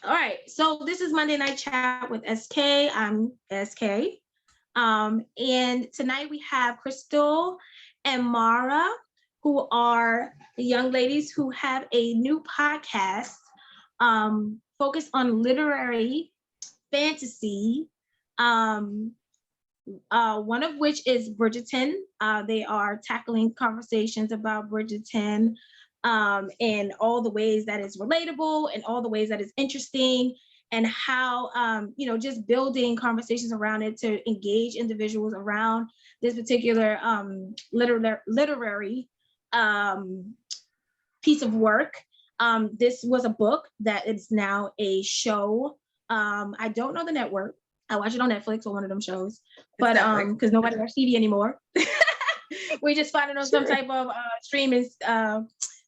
All right, so this is Monday Night Chat with SK. I'm SK. And tonight we have Krystal and Mara, who are the young ladies who have a new podcast focused on literary fantasy. One of which is Bridgeton. They are tackling conversations about Bridgeton and all the ways that is relatable and all the ways that is interesting, and how just building conversations around it to engage individuals around this particular literary piece of work. This was a book that is now a show. I don't know the network. I watch it on Netflix or one of them shows, but because nobody watches TV anymore. We just find it on some type of streaming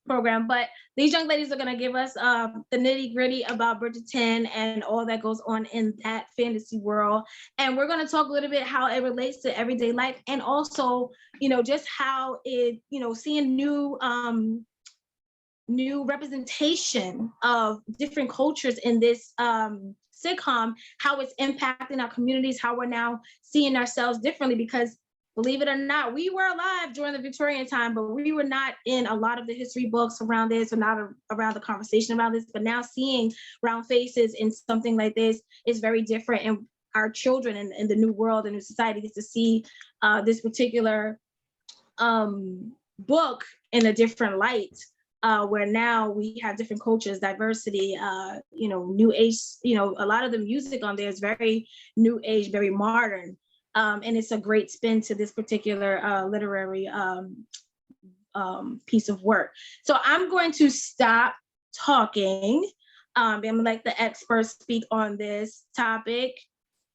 program. But these young ladies are going to give us the nitty gritty about Bridgerton and all that goes on in that fantasy world. And we're going to talk a little bit how it relates to everyday life, and also, just how it, seeing new representation of different cultures in this sitcom, how it's impacting our communities, how we're now seeing ourselves differently, because believe it or not, we were alive during the Victorian time, but we were not in a lot of the history books around this, or not around the conversation about this. But now seeing round faces in something like this is very different. And our children in the new world and the society gets to see this particular book in a different light. Where now we have different cultures, diversity, new age, a lot of the music on there is very new age, very modern. And it's a great spin to this particular literary piece of work. So I'm going to stop talking. I'm gonna let the experts speak on this topic.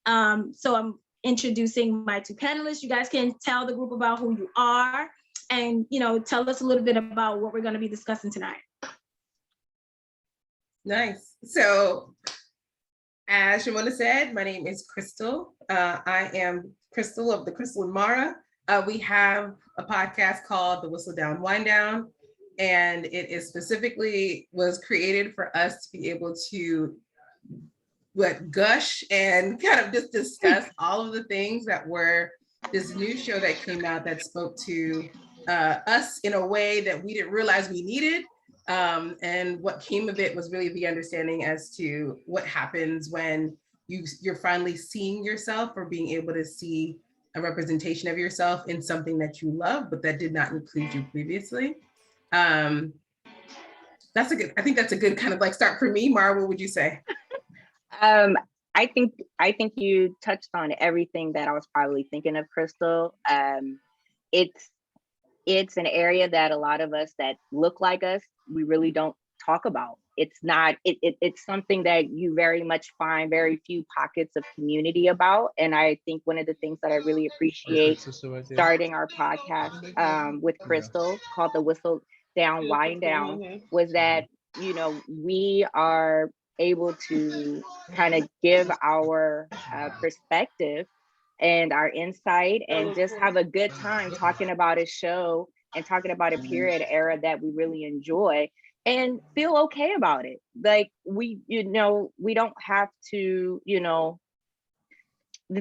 So I'm introducing my two panelists. You guys can tell the group about who you are, and tell us a little bit about what we're going to be discussing tonight. Nice. So, as Shimona said, my name is Krystal. I am Krystal of the Krystal and Mara. We have a podcast called The Whistle Down Wind Down, and it is specifically was created for us to be able to gush and kind of just discuss all of the things that were this new show that came out that spoke to us in a way that we didn't realize we needed. And what came of it was really the understanding as to what happens when you're finally seeing yourself, or being able to see a representation of yourself in something that you love, but that did not include you previously. I think that's a good kind of like start for me. Mara, what would you say? I think you touched on everything that I was probably thinking of, Krystal. It's an area that a lot of us that look like us, we really don't talk about. It's something that you very much find very few pockets of community about. And I think one of the things that I really appreciate starting our podcast with Krystal, called The Whistle Down Wind Down, was that, we are able to kind of give our perspective and our insight, and just have a good time talking about a show and talking about a period era that we really enjoy, and feel okay about it. Like we don't have to, the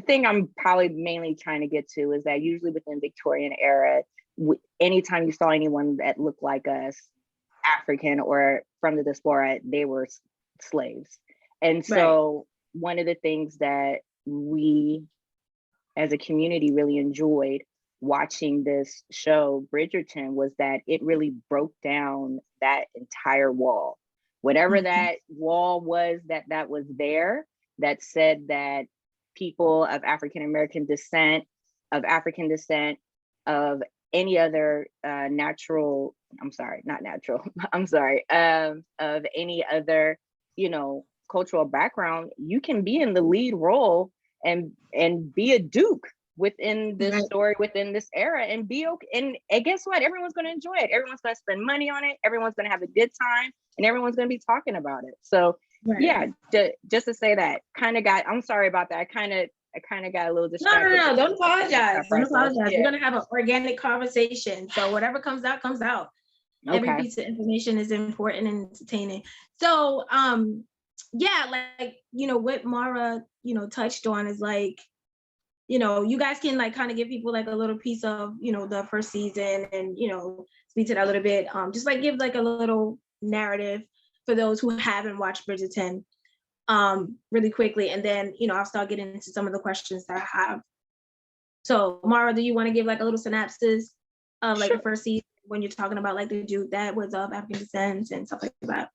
thing I'm probably mainly trying to get to is that usually within Victorian era, anytime you saw anyone that looked like us, African or from the diaspora, they were slaves. And so one of the things that we as a community really enjoyed watching this show, Bridgerton, was that it really broke down that entire wall. Whatever that wall was that was there, that said that people of African descent, of any other of any other, cultural background, you can be in the lead role and be a duke within this story, within this era, and be okay. And guess what? Everyone's going to enjoy it. Everyone's going to spend money on it. Everyone's going to have a good time, and everyone's going to be talking about it. So yeah, just to say that, I'm sorry about that. I kind of got a little distracted. No, don't apologize. Don't apologize. We're going to have an organic conversation. So whatever comes out, comes out. Okay. Every piece of information is important and entertaining. So yeah, like, what Mara, touched on is like, you guys can like kind of give people like a little piece of, the first season and, speak to that a little bit. Just like give like a little narrative for those who haven't watched Bridgerton, really quickly. And then, I'll start getting into some of the questions that I have. So Mara, do you want to give like a little synopsis of like Sure. the first season when you're talking about like the Duke that was of African descent and stuff like that?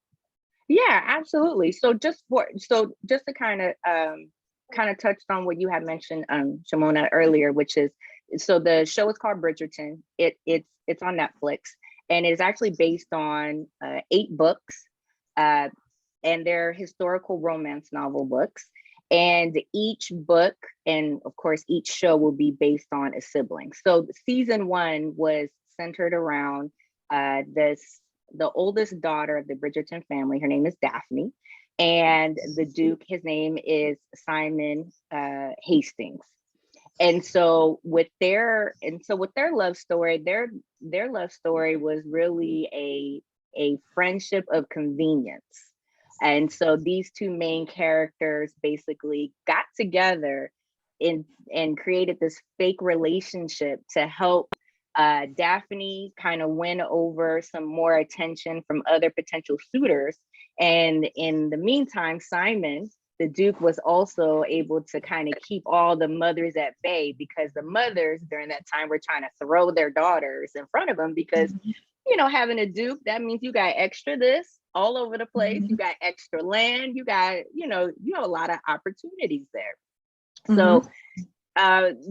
Yeah, absolutely. So just to kind of touched on what you had mentioned, Shimona, earlier, which is, so the show is called Bridgerton. It's on Netflix, and it's actually based on 8 books, and they're historical romance novel books. And each book, and of course each show, will be based on a sibling. So season 1 was centered around the oldest daughter of the Bridgerton family. Her name is Daphne, and the Duke, his name is Simon Hastings. And so with their love story, their love story was really a friendship of convenience. And so these two main characters basically got together and created this fake relationship to help Daphne kind of win over some more attention from other potential suitors. And in the meantime, Simon, the Duke, was also able to kind of keep all the mothers at bay, because the mothers during that time were trying to throw their daughters in front of them, because having a Duke, that means you got extra this all over the place. You got extra land. You got, you have a lot of opportunities there. So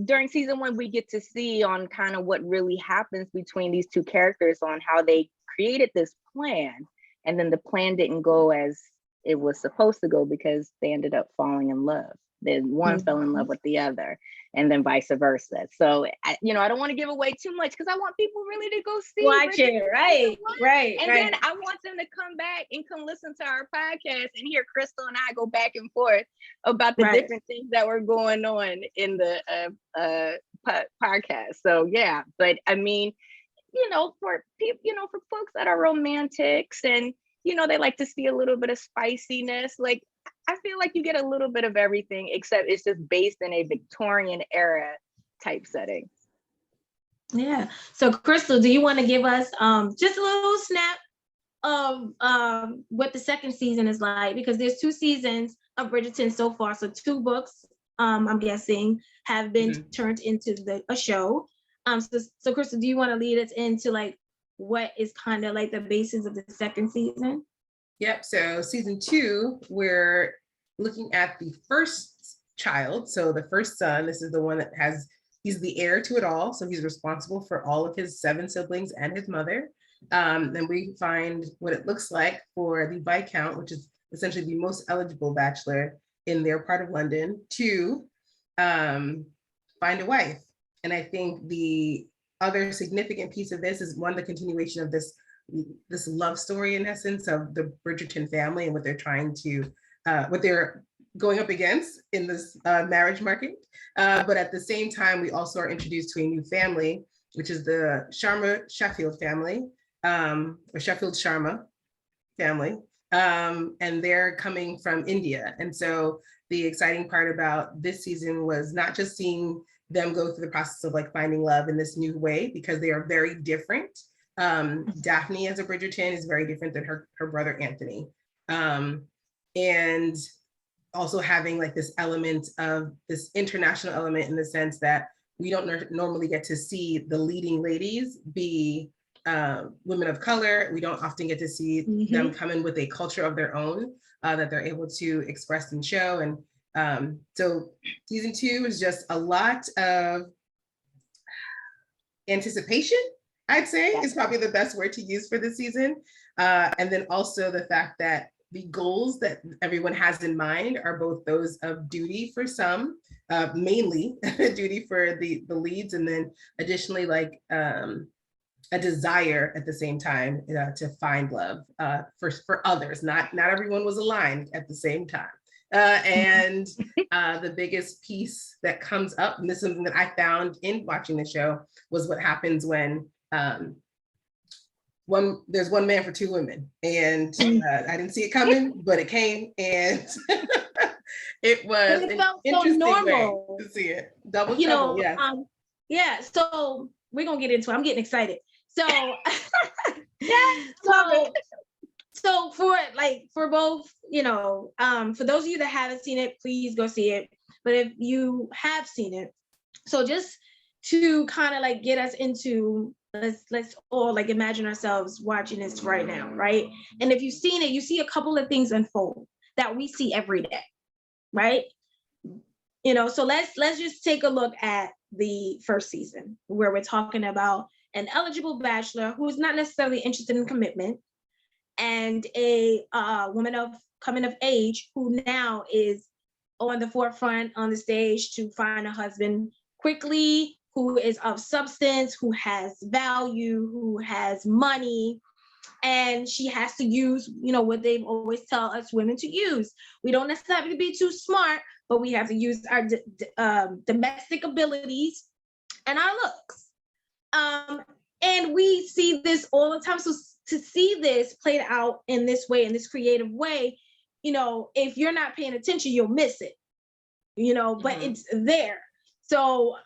during season 1, we get to see on kind of what really happens between these two characters, on how they created this plan. And then the plan didn't go as it was supposed to go, because they ended up falling in love. Then one fell in love with the other, and then vice versa. So, I don't want to give away too much, because I want people really to go see. Watch it, right. And then I want them to come back and come listen to our podcast and hear Krystal and I go back and forth about the different things that were going on in the podcast. So yeah, but I mean, for people, for folks that are romantics and they like to see a little bit of spiciness, like I feel like you get a little bit of everything, except it's just based in a Victorian era type setting. Yeah. So Krystal, do you want to give us just a little snap of what the second season is like? Because there's 2 seasons of Bridgerton so far. So 2 books, I'm guessing, have been turned into a show. So Krystal, do you want to lead us into like what is kind of like the basis of the second season? Yep. So season 2, we're looking at the first child. So the first son, this is the one that he's the heir to it all. So he's responsible for all of his 7 siblings and his mother. Then we find what it looks like for the Viscount, which is essentially the most eligible bachelor in their part of London, to find a wife. And I think the other significant piece of this is, one, the continuation of this love story, in essence, of the Bridgerton family and what they're trying to, what they're going up against in this marriage market. But at the same time, we also are introduced to a new family, which is the Sheffield family, or Sheffield Sharma family. And they're coming from India. And so the exciting part about this season was not just seeing them go through the process of like finding love in this new way, because they are very different. Daphne as a Bridgerton is very different than her brother Anthony. And also having like this element of this international element, in the sense that we don't normally get to see the leading ladies be women of color. We don't often get to see them come in with a culture of their own that they're able to express and show. And so season 2 is just a lot of anticipation, I'd say, is probably the best word to use for this season. And then also the fact that the goals that everyone has in mind are both those of duty for some, mainly duty for the leads, and then additionally like a desire at the same time to find love for others. Not everyone was aligned at the same time. And the biggest piece that comes up, and this is something that I found in watching the show, was what happens when there's one man for two women, and I didn't see it coming, but it came, and it was it an felt so interesting normal way to see it. Double trouble, yeah. Yeah, so we're gonna get into it. I'm getting excited. So Yeah, so for both, for those of you that haven't seen it, please go see it. But if you have seen it, so just to kind of like get us into, let's all like imagine ourselves watching this right now, right? And if you've seen it, you see a couple of things unfold that we see every day, right? So let's just take a look at the first season, where we're talking about an eligible bachelor who's not necessarily interested in commitment, and a woman of coming of age who now is on the forefront on the stage to find a husband quickly, who is of substance, who has value, who has money. And she has to use, what they've always tell us women to use. We don't necessarily have to be too smart, but we have to use our domestic abilities and our looks. And we see this all the time. So to see this played out in this way, in this creative way, if you're not paying attention, you'll miss it, but it's there. So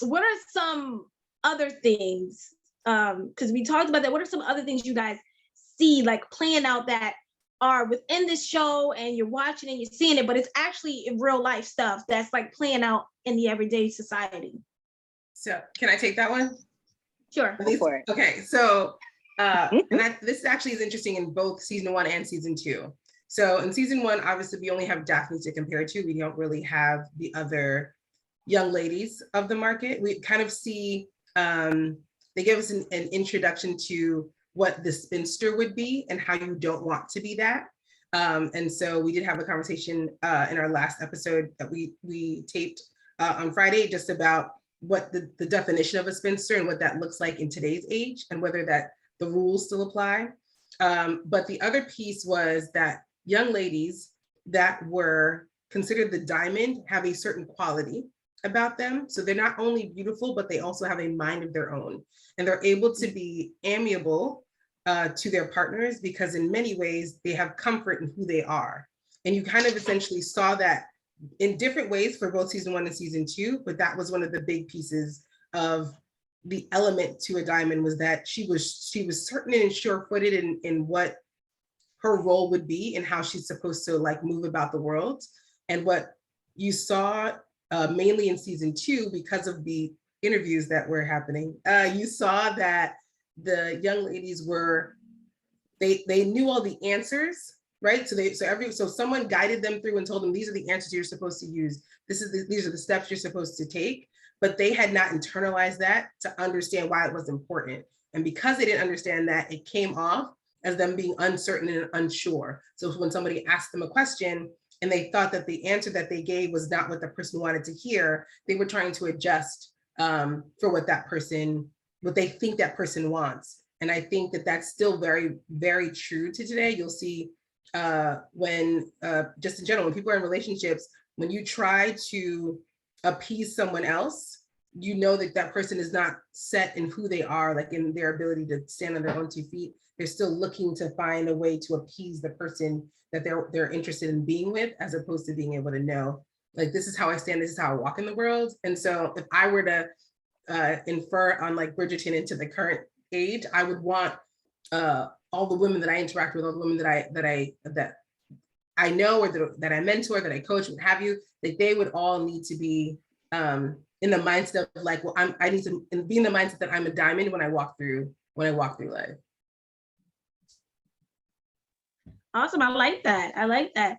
what are some other things? Because we talked about that. What are some other things you guys see like playing out that are within this show, and you're watching and you're seeing it, but it's actually in real life stuff that's like playing out in the everyday society? So can I take that one? Sure. Go for it. Okay, so this actually is interesting in both season 1 and season 2. So in season 1, obviously we only have Daphne to compare to. We don't really have the other young ladies of the market. We kind of see, they give us an introduction to what the spinster would be and how you don't want to be that. And so we did have a conversation in our last episode that we taped on Friday, just about what the definition of a spinster and what that looks like in today's age, and whether that the rules still apply. But the other piece was that young ladies that were considered the diamond have a certain quality about them. So they're not only beautiful, but they also have a mind of their own. And they're able to be amiable to their partners because in many ways they have comfort in who they are. And you kind of essentially saw that in different ways for both season 1 and season 2, but that was one of the big pieces of the element to a diamond, was that she was certain and sure-footed in what her role would be and how she's supposed to like move about the world. And what you saw mainly in season 2, because of the interviews that were happening, you saw that the young ladies they knew all the answers, right? So someone guided them through and told them, these are the answers you're supposed to use. These are the steps you're supposed to take, but they had not internalized that to understand why it was important. And because they didn't understand that, it came off as them being uncertain and unsure. So when somebody asked them a question and they thought that the answer that they gave was not what the person wanted to hear, they were trying to adjust for what they think that person wants. And I think that that's still very, very true to today. You'll see when, just in general, when people are in relationships, when you try to appease someone else, you know that that person is not set in who they are, like in their ability to stand on their own 2 feet. They're still looking to find a way to appease the person that they're interested in being with, as opposed to being able to know, like, this is how I stand, this is how I walk in the world. And so if I were to infer on like Bridgeton into the current age, I would want all the women that I interact with, all the women that I know, or that I mentor, that I coach, what have you, like they would all need to be in the mindset of like, well, I need to be in the mindset that I'm a diamond when I walk through life. Awesome. I like that.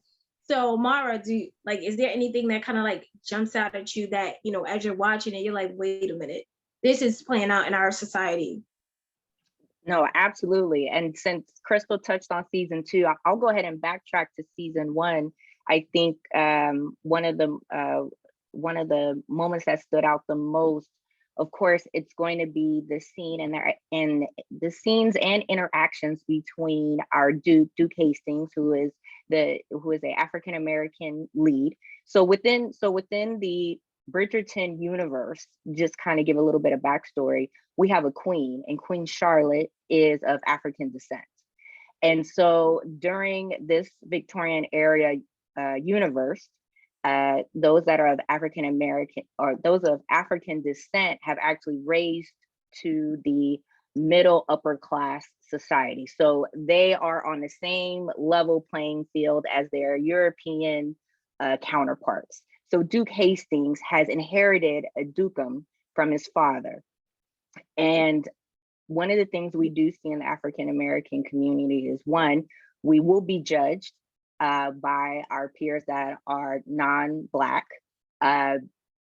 So Mara, is there anything that kind of like jumps out at you that, as you're watching it, you're like, wait a minute, this is playing out in our society? No, absolutely. And since Krystal touched on season 2, I'll go ahead and backtrack to season 1. I think one of the moments that stood out the most, of course, it's going to be the scene and the scenes and interactions between our Duke Hastings, who is an African American lead. So within the Bridgerton universe, just kind of give a little bit of backstory, we have a queen, and Queen Charlotte is of African descent. And so during this Victorian era universe, those that are of African American or those of African descent have actually raised to the middle upper class society. So they are on the same level playing field as their European counterparts. So Duke Hastings has inherited a dukedom from his father. And one of the things we do see in the African American community is, one, we will be judged by our peers that are non-Black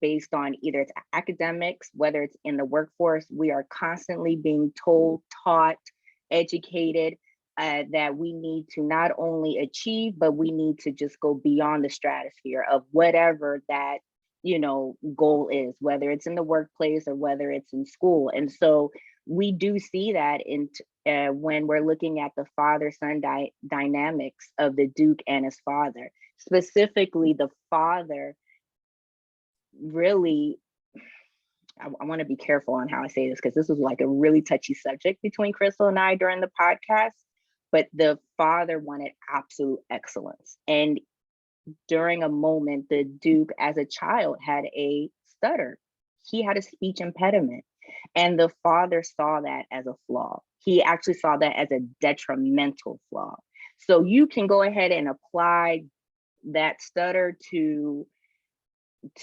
based on either it's academics, whether it's in the workforce. We are constantly being told, taught, educated that we need to not only achieve, but we need to just go beyond the stratosphere of whatever that, you know, goal is, whether it's in the workplace or whether it's in school. And so we do see that in when we're looking at the father-son dynamics of the Duke and his father. Specifically, the father really, I want to be careful on how I say this, because this was like a really touchy subject between Krystal and I during the podcast, but the father wanted absolute excellence. And during a moment, the Duke as a child had a stutter. He had a speech impediment. And the father saw that as a flaw. He actually saw that as a detrimental flaw. So you can go ahead and apply that stutter to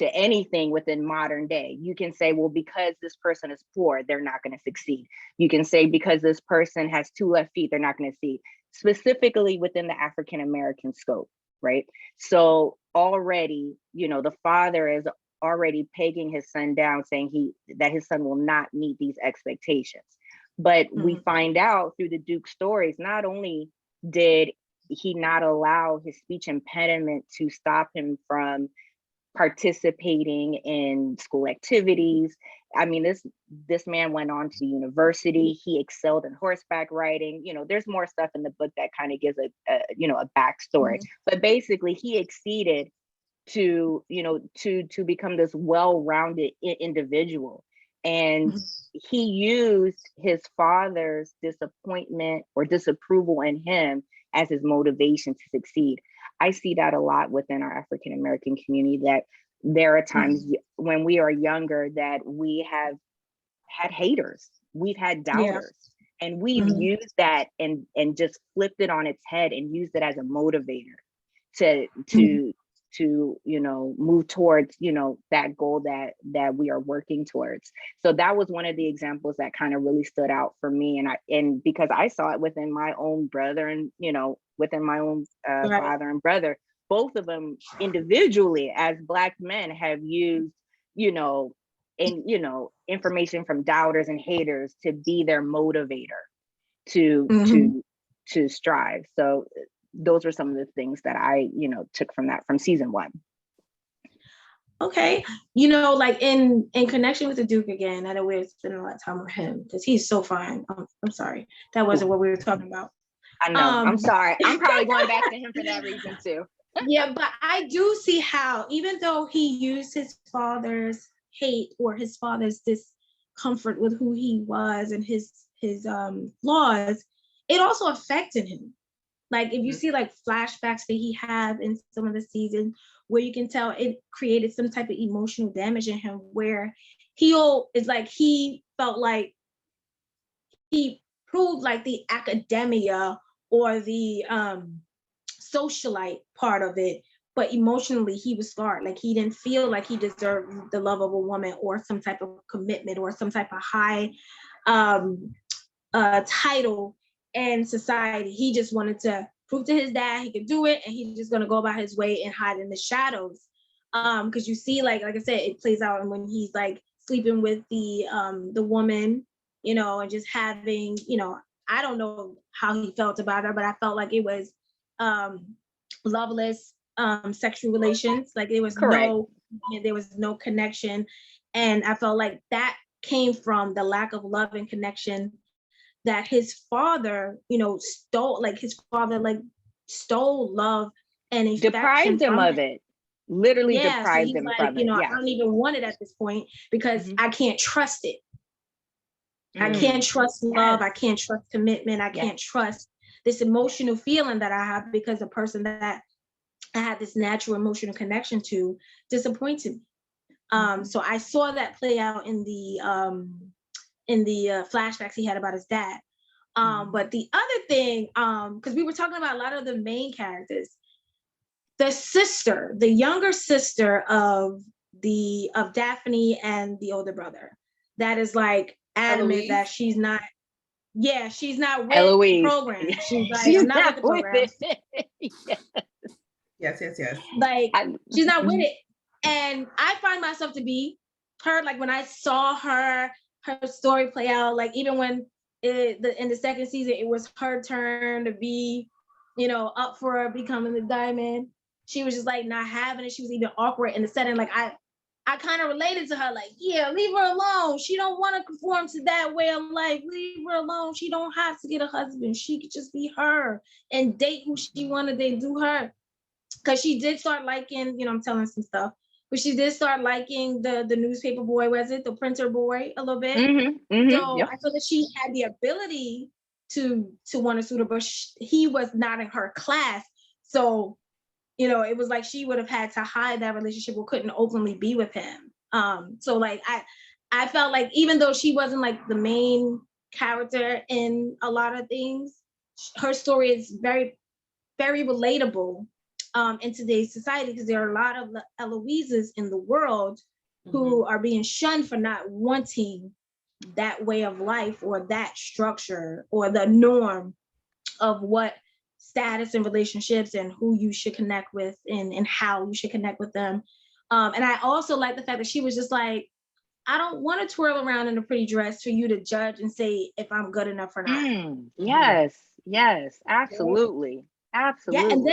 anything within modern day. You can say, well, because this person is poor, they're not going to succeed. You can say, because this person has 2 left feet, they're not going to succeed. Specifically within the African American scope, right? So already, you know, the father is already pegging his son down, saying that his son will not meet these expectations. But we find out through the Duke stories, not only did he not allow his speech impediment to stop him from participating in school activities. I mean, this man went on to university. He excelled in horseback riding. You know, there's more stuff in the book that kind of gives a backstory. But basically, he exceeded to become this well-rounded individual. And he used his father's disappointment or disapproval in him as his motivation to succeed. I see that a lot within our African American community, that there are times when we are younger that we have had haters, we've had doubters, and we've used that and just flipped it on its head and used it as a motivator to move towards that goal that we are working towards. So that was one of the examples that kind of really stood out for me, and because I saw it within my own brother and within my own father and brother. Both of them individually as Black men have used information from doubters and haters to be their motivator to strive. So those were some of the things that I, took from season 1. Okay. Like in connection with the Duke again, I know we're spending a lot of time with him because he's so fine. I'm sorry. That wasn't what we were talking about. I know. I'm sorry. I'm probably going back to him for that reason too. Yeah, but I do see how, even though he used his father's hate or his father's discomfort with who he was and his flaws, it also affected him. Like if you see like flashbacks that he had in some of the seasons, where you can tell it created some type of emotional damage in him, where he felt like he proved like the academia or the socialite part of it, but emotionally he was scarred. Like he didn't feel like he deserved the love of a woman or some type of commitment or some type of high title in society. He just wanted to prove to his dad he could do it, and he's just going to go about his way and hide in the shadows. Because you see, like I said, it plays out when he's like sleeping with the woman, and just having, I don't know how he felt about her, but I felt like it was loveless sexual relations. Like there was no connection, and I felt like that came from the lack of love and connection that his father, stole. Like his father, stole love and deprived him of it. Literally Yeah, so deprived he's them like, from it. I Yes. don't even want it at this point because I can't trust it. I can't trust love. Yes. I can't trust commitment. I Yes. can't trust this emotional feeling that I have because the person that I had this natural emotional connection to disappointed me. So I saw that play out in the flashbacks he had about his dad. But the other thing, because we were talking about a lot of the main characters, the younger sister of Daphne and the older brother, that is like adamant Eloise? that she's not with the Eloise. program. She's like, She's I'm not not with the with program. it. Yes. Like, she's not with it. And I find myself to be her, like when I saw her story play out, like even when in the second season, it was her turn to be, up for becoming the diamond. She was just like not having it. She was even awkward in the setting. Like I kind of related to her, like, yeah, leave her alone. She don't want to conform to that way of life. Leave her alone. She don't have to get a husband. She could just be her and date who she want to date, do her. Because she did start liking, I'm telling some stuff, but she did start liking the newspaper boy, was it? The printer boy a little bit. So Yep. I feel that she had the ability to want to suit her, but he was not in her class. So, it was like she would have had to hide that relationship or couldn't openly be with him. So like I felt like even though she wasn't like the main character in a lot of things, her story is very, very relatable in today's society, because there are a lot of Eloises in the world who are being shunned for not wanting that way of life or that structure or the norm of what status and relationships and who you should connect with and how you should connect with them. And I also like the fact that she was just like, I don't want to twirl around in a pretty dress for you to judge and say if I'm good enough or not. Yes, absolutely. Absolutely. And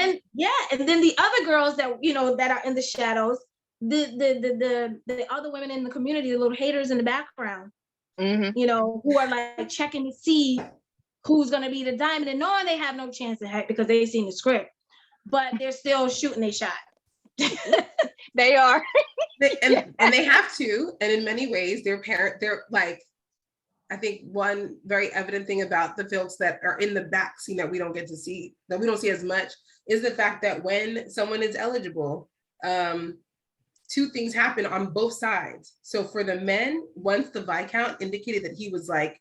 then the other girls that that are in the shadows, the other women in the community, the little haters in the background, who are like checking to see who's gonna be the diamond and knowing they have no chance in heck because they've seen the script, but they're still shooting their shot. They are. And they have to, and in many ways they're like, I think one very evident thing about the folks that are in the back scene that we don't get to see, that we don't see as much, is the fact that when someone is eligible, two things happen on both sides. So for the men, once the Viscount indicated that he was like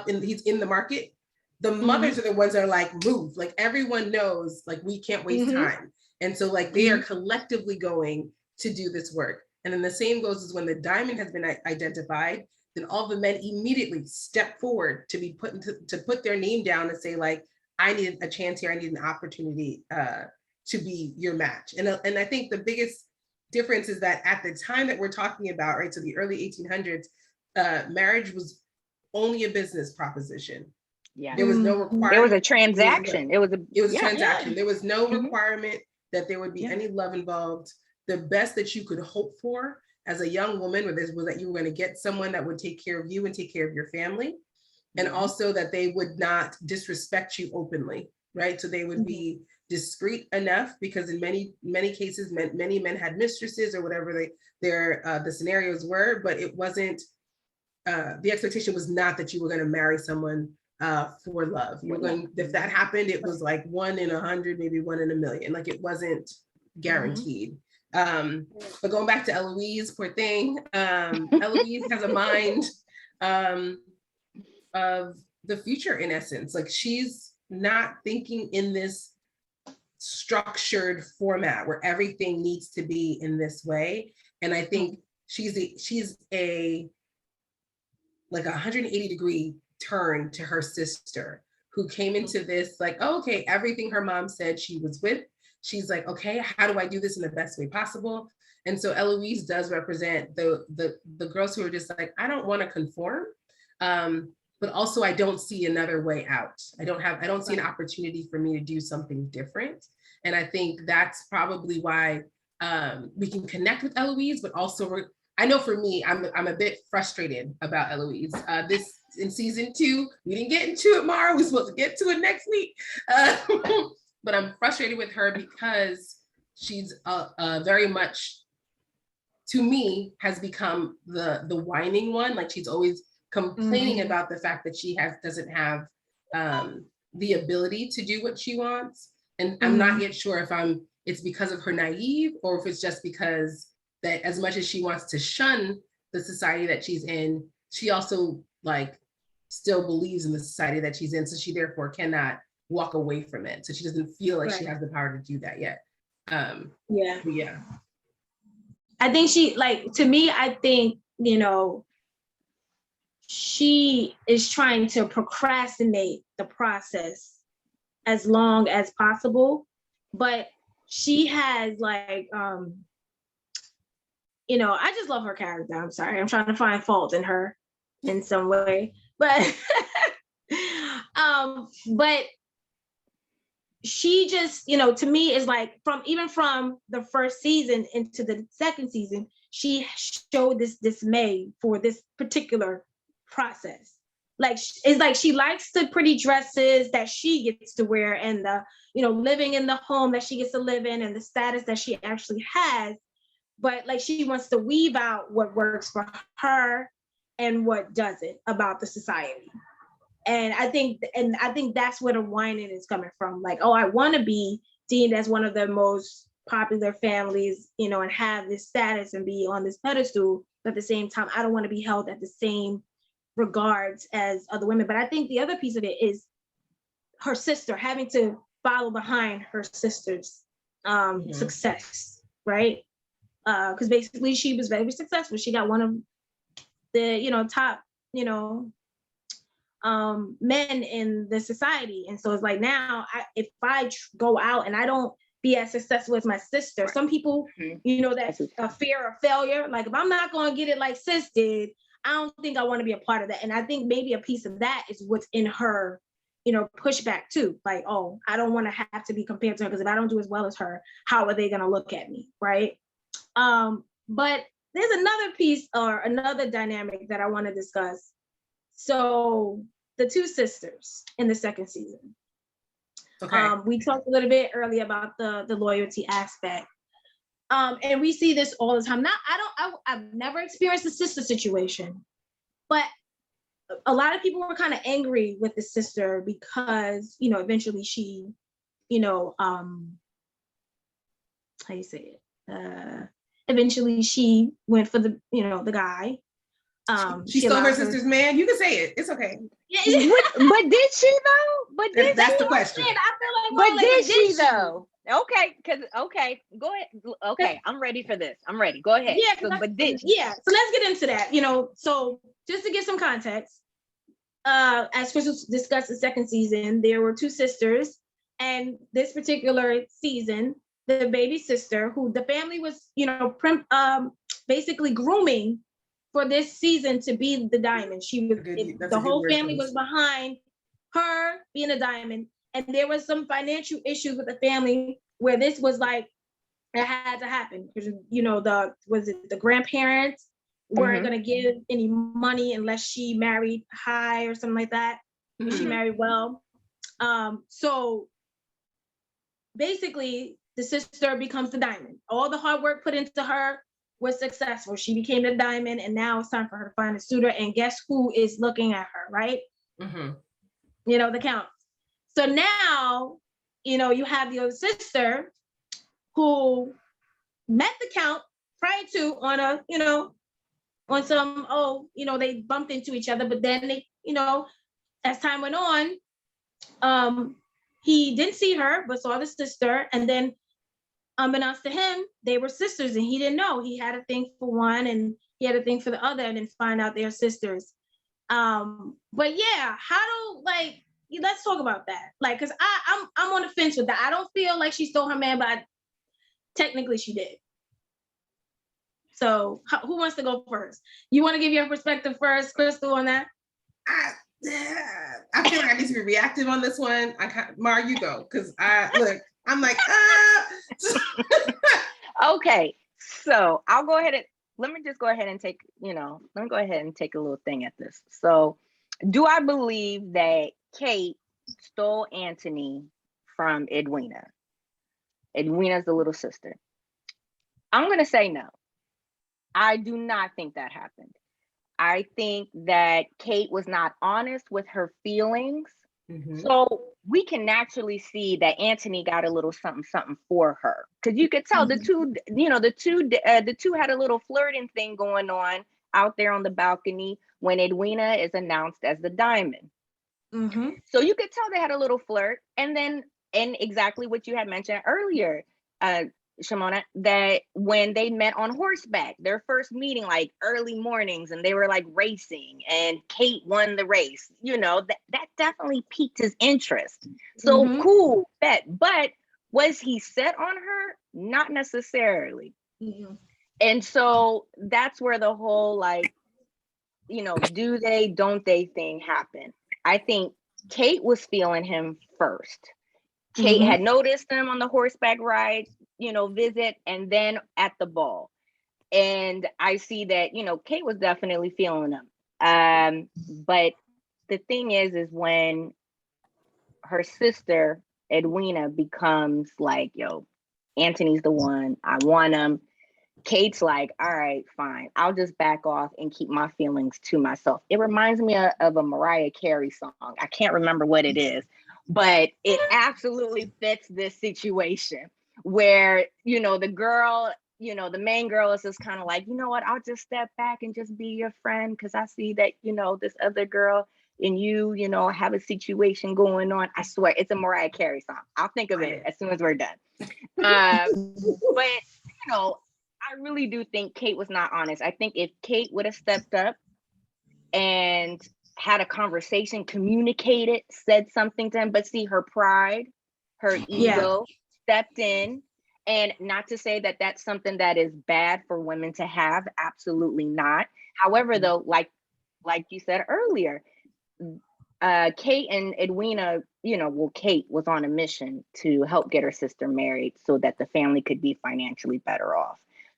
he's in the market, the mothers are the ones that are like, move. Like everyone knows, like we can't waste time. And so like they are collectively going to do this work. And then the same goes as when the diamond has been identified, then all the men immediately step forward to put their name down and say like, I need a chance here. I need an opportunity to be your match. And I think the biggest difference is that at the time that we're talking about, right, so the early 1800s, marriage was only a business proposition. Yeah. There was no requirement. It was a transaction. It was a transaction. There was no requirement that there would be any love involved. The best that you could hope for as a young woman was that you were going to get someone that would take care of you and take care of your family. And also that they would not disrespect you openly, right? So they would be discreet enough, because in many cases, many men had mistresses or whatever the scenarios were, but it wasn't, the expectation was not that you were going to marry someone for love. You were going, if that happened, it was like 1 in 100, maybe 1 in a million. Like it wasn't guaranteed. But going back to Eloise, poor thing, Eloise has a mind of the future, in essence. Like she's not thinking in this structured format where everything needs to be in this way. And I think she's a like 180-degree turn to her sister, who came into this like, oh, okay, everything her mom said she was with, she's like, okay, how do I do this in the best way possible? And so Eloise does represent the girls who are just like, I don't want to conform, but also I don't see another way out. I don't see an opportunity for me to do something different. And I think that's probably why we can connect with Eloise, but also I know for me, I'm a bit frustrated about Eloise. This in season 2, we didn't get into it, Mara. We're supposed to get to it next week. But I'm frustrated with her because she's very much, to me, has become the whining one. Like she's always complaining about the fact that she doesn't have the ability to do what she wants. And I'm not yet sure if it's because of her naive, or if it's just because that as much as she wants to shun the society that she's in, she also like still believes in the society that she's in. So she therefore cannot walk away from it. So she doesn't feel like she has the power to do that yet. Yeah. I think she, like, to me, I think, she is trying to procrastinate the process as long as possible, but she has like, I just love her character. I'm sorry, I'm trying to find fault in her in some way, but but she just, to me is like, from the first season into the second season, she showed this dismay for this particular process. Like, it's like she likes the pretty dresses that she gets to wear, and the, living in the home that she gets to live in, and the status that she actually has. But like, she wants to weave out what works for her and what doesn't about the society. And I think that's where the whining is coming from. Like, oh, I want to be deemed as one of the most popular families, and have this status and be on this pedestal. But at the same time, I don't want to be held at the same regards as other women. But I think the other piece of it is her sister, having to follow behind her sister's success, right? Because basically she was very successful. She got one of the, top, men in the society. And so it's like, now if I go out and I don't be as successful as my sister, some people, that's a fear of failure. Like, if I'm not going to get it like sis did, I don't think I want to be a part of that. And I think maybe a piece of that is what's in her, pushback too. Like, oh, I don't want to have to be compared to her, because if I don't do as well as her, how are they going to look at me, right? But there's another piece, or another dynamic, that I want to discuss. So the two sisters in the second season. Okay. We talked a little bit earlier about the loyalty aspect. And we see this all the time. I've never experienced a sister situation, but a lot of people were kind of angry with the sister because, eventually she, how you say it? Eventually she went for the, the guy. She stole her sister's man. You can say it. It's okay. But did she though? But that's the question. I feel like, but did she though? Okay, go ahead. Okay, I'm ready for this. I'm ready. Go ahead. Yeah, so let's get into that. So just to give some context, as Krystal discussed the second season, there were two sisters, and this particular season, the baby sister, who the family was, basically grooming for this season to be the diamond. The whole family was behind her being a diamond. And there was some financial issues with the family where this was like, it had to happen. Because, the grandparents weren't going to give any money unless she married high or something like that. She married well. So basically, the sister becomes the diamond. All the hard work put into her was successful. She became the diamond, and now it's time for her to find a suitor. And guess who is looking at her, right? The count. So now, you have the other sister who met the count prior to on a, on some, they bumped into each other, but then they, as time went on, he didn't see her, but saw the sister. And then unbeknownst to him, they were sisters, and he didn't know. He had a thing for one and he had a thing for the other, and then find out they're sisters. But yeah, let's talk about that. Like, cause I'm on the fence with that. I don't feel like she stole her man, but technically she did. So who wants to go first? You want to give your perspective first, Krystal, on that? I feel like I need to be reactive on this one. Mar, you go, because I'm like, Okay, so I'll go ahead and let me just go ahead and take, let me go ahead and take a little thing at this. So, do I believe that Kate stole Anthony from Edwina? Edwina's the little sister. I'm going to say no. I do not think that happened. I think that Kate was not honest with her feelings. Mm-hmm. So we can naturally see that Anthony got a little something for her, because you could tell the two had a little flirting thing going on out there on the balcony when Edwina is announced as the diamond. Mm-hmm. So you could tell they had a little flirt, and exactly what you had mentioned earlier, Shimona, that when they met on horseback, their first meeting, like early mornings, and they were like racing, and Kate won the race, that definitely piqued his interest. So cool, bet. But was he set on her? Not necessarily. Mm-hmm. And so that's where the whole do they, don't they thing happened. I think Kate was feeling him first. Kate had noticed him on the horseback ride, visit, and then at the ball. And I see that, Kate was definitely feeling him. But the thing is when her sister, Edwina, becomes like, Anthony's the one, I want him. Kate's like, all right, fine. I'll just back off and keep my feelings to myself. It reminds me of a Mariah Carey song. I can't remember what it is, but it absolutely fits this situation where, the girl, the main girl is just kind of like, you know what, I'll just step back and just be your friend, because I see that, this other girl and you, have a situation going on. I swear, it's a Mariah Carey song. I'll think of it as soon as we're done. But, I really do think Kate was not honest. I think if Kate would have stepped up and had a conversation, communicated, said something to him, but see, her pride, her ego stepped in. And not to say that that's something that is bad for women to have, absolutely not. However, though, like you said earlier, Kate and Edwina, Kate was on a mission to help get her sister married so that the family could be financially better off.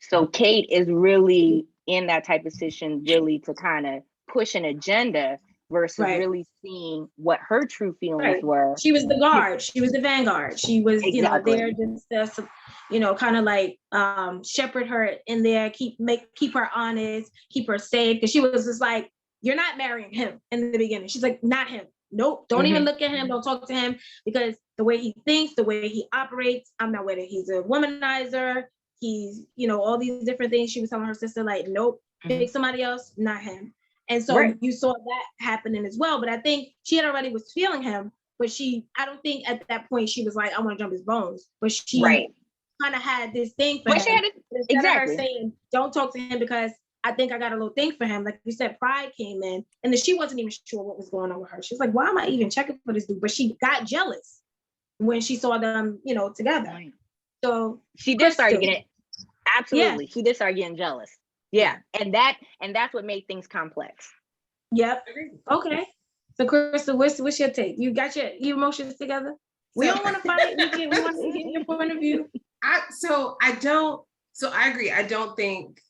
So Kate is really in that type of position, really to kind of push an agenda versus really seeing what her true feelings were. She was the guard. She was the vanguard. She was, there just kind of like shepherd her in there, keep her honest, keep her safe. Because she was just like, you're not marrying him in the beginning. She's like, not him. Nope. Don't even look at him. Don't talk to him, because the way he thinks, the way he operates, I'm not with it. He's a womanizer. He's, all these different things. She was telling her sister, like, nope, pick somebody else, not him. And so you saw that happening as well. But I think she had already was feeling him, but I don't think at that point she was like, I want to jump his bones. But she kind of had this thing for him. Instead of her saying, don't talk to him because I think I got a little thing for him. Like you said, pride came in, and then she wasn't even sure what was going on with her. She was like, why am I even checking for this dude? But she got jealous when she saw them, together. Right. So she did start getting absolutely. Yeah. She did start getting jealous. Yeah. And that's what made things complex. Yep. Okay. So Krystal, what's your take? You got your emotions together? We don't want to fight. We want to get your point of view. I agree. I don't think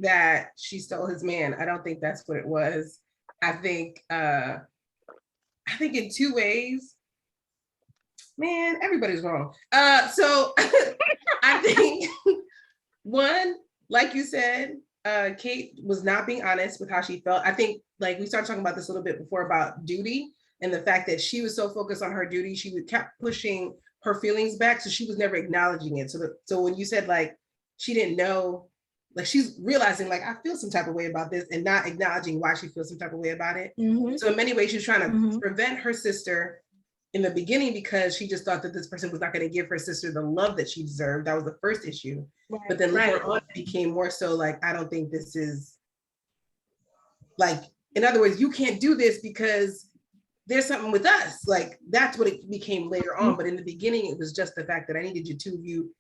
that she stole his man. I don't think that's what it was. I think in two ways, man, everybody's wrong. So I think one, like you said, Kate was not being honest with how she felt. I think, like we started talking about this a little bit before about duty and the fact that she was so focused on her duty, she kept pushing her feelings back, so she was never acknowledging it. So when you said like she didn't know, like she's realizing like I feel some type of way about this and not acknowledging why she feels some type of way about it. So in many ways, she's trying to prevent her sister in the beginning because she just thought that this person was not going to give her sister the love that she deserved. That was the first issue. Right, but then later on, it became more so like, I don't think this is like, in other words, you can't do this because there's something with us. Like, that's what it became later on. But in the beginning, it was just the fact that I needed you two of you,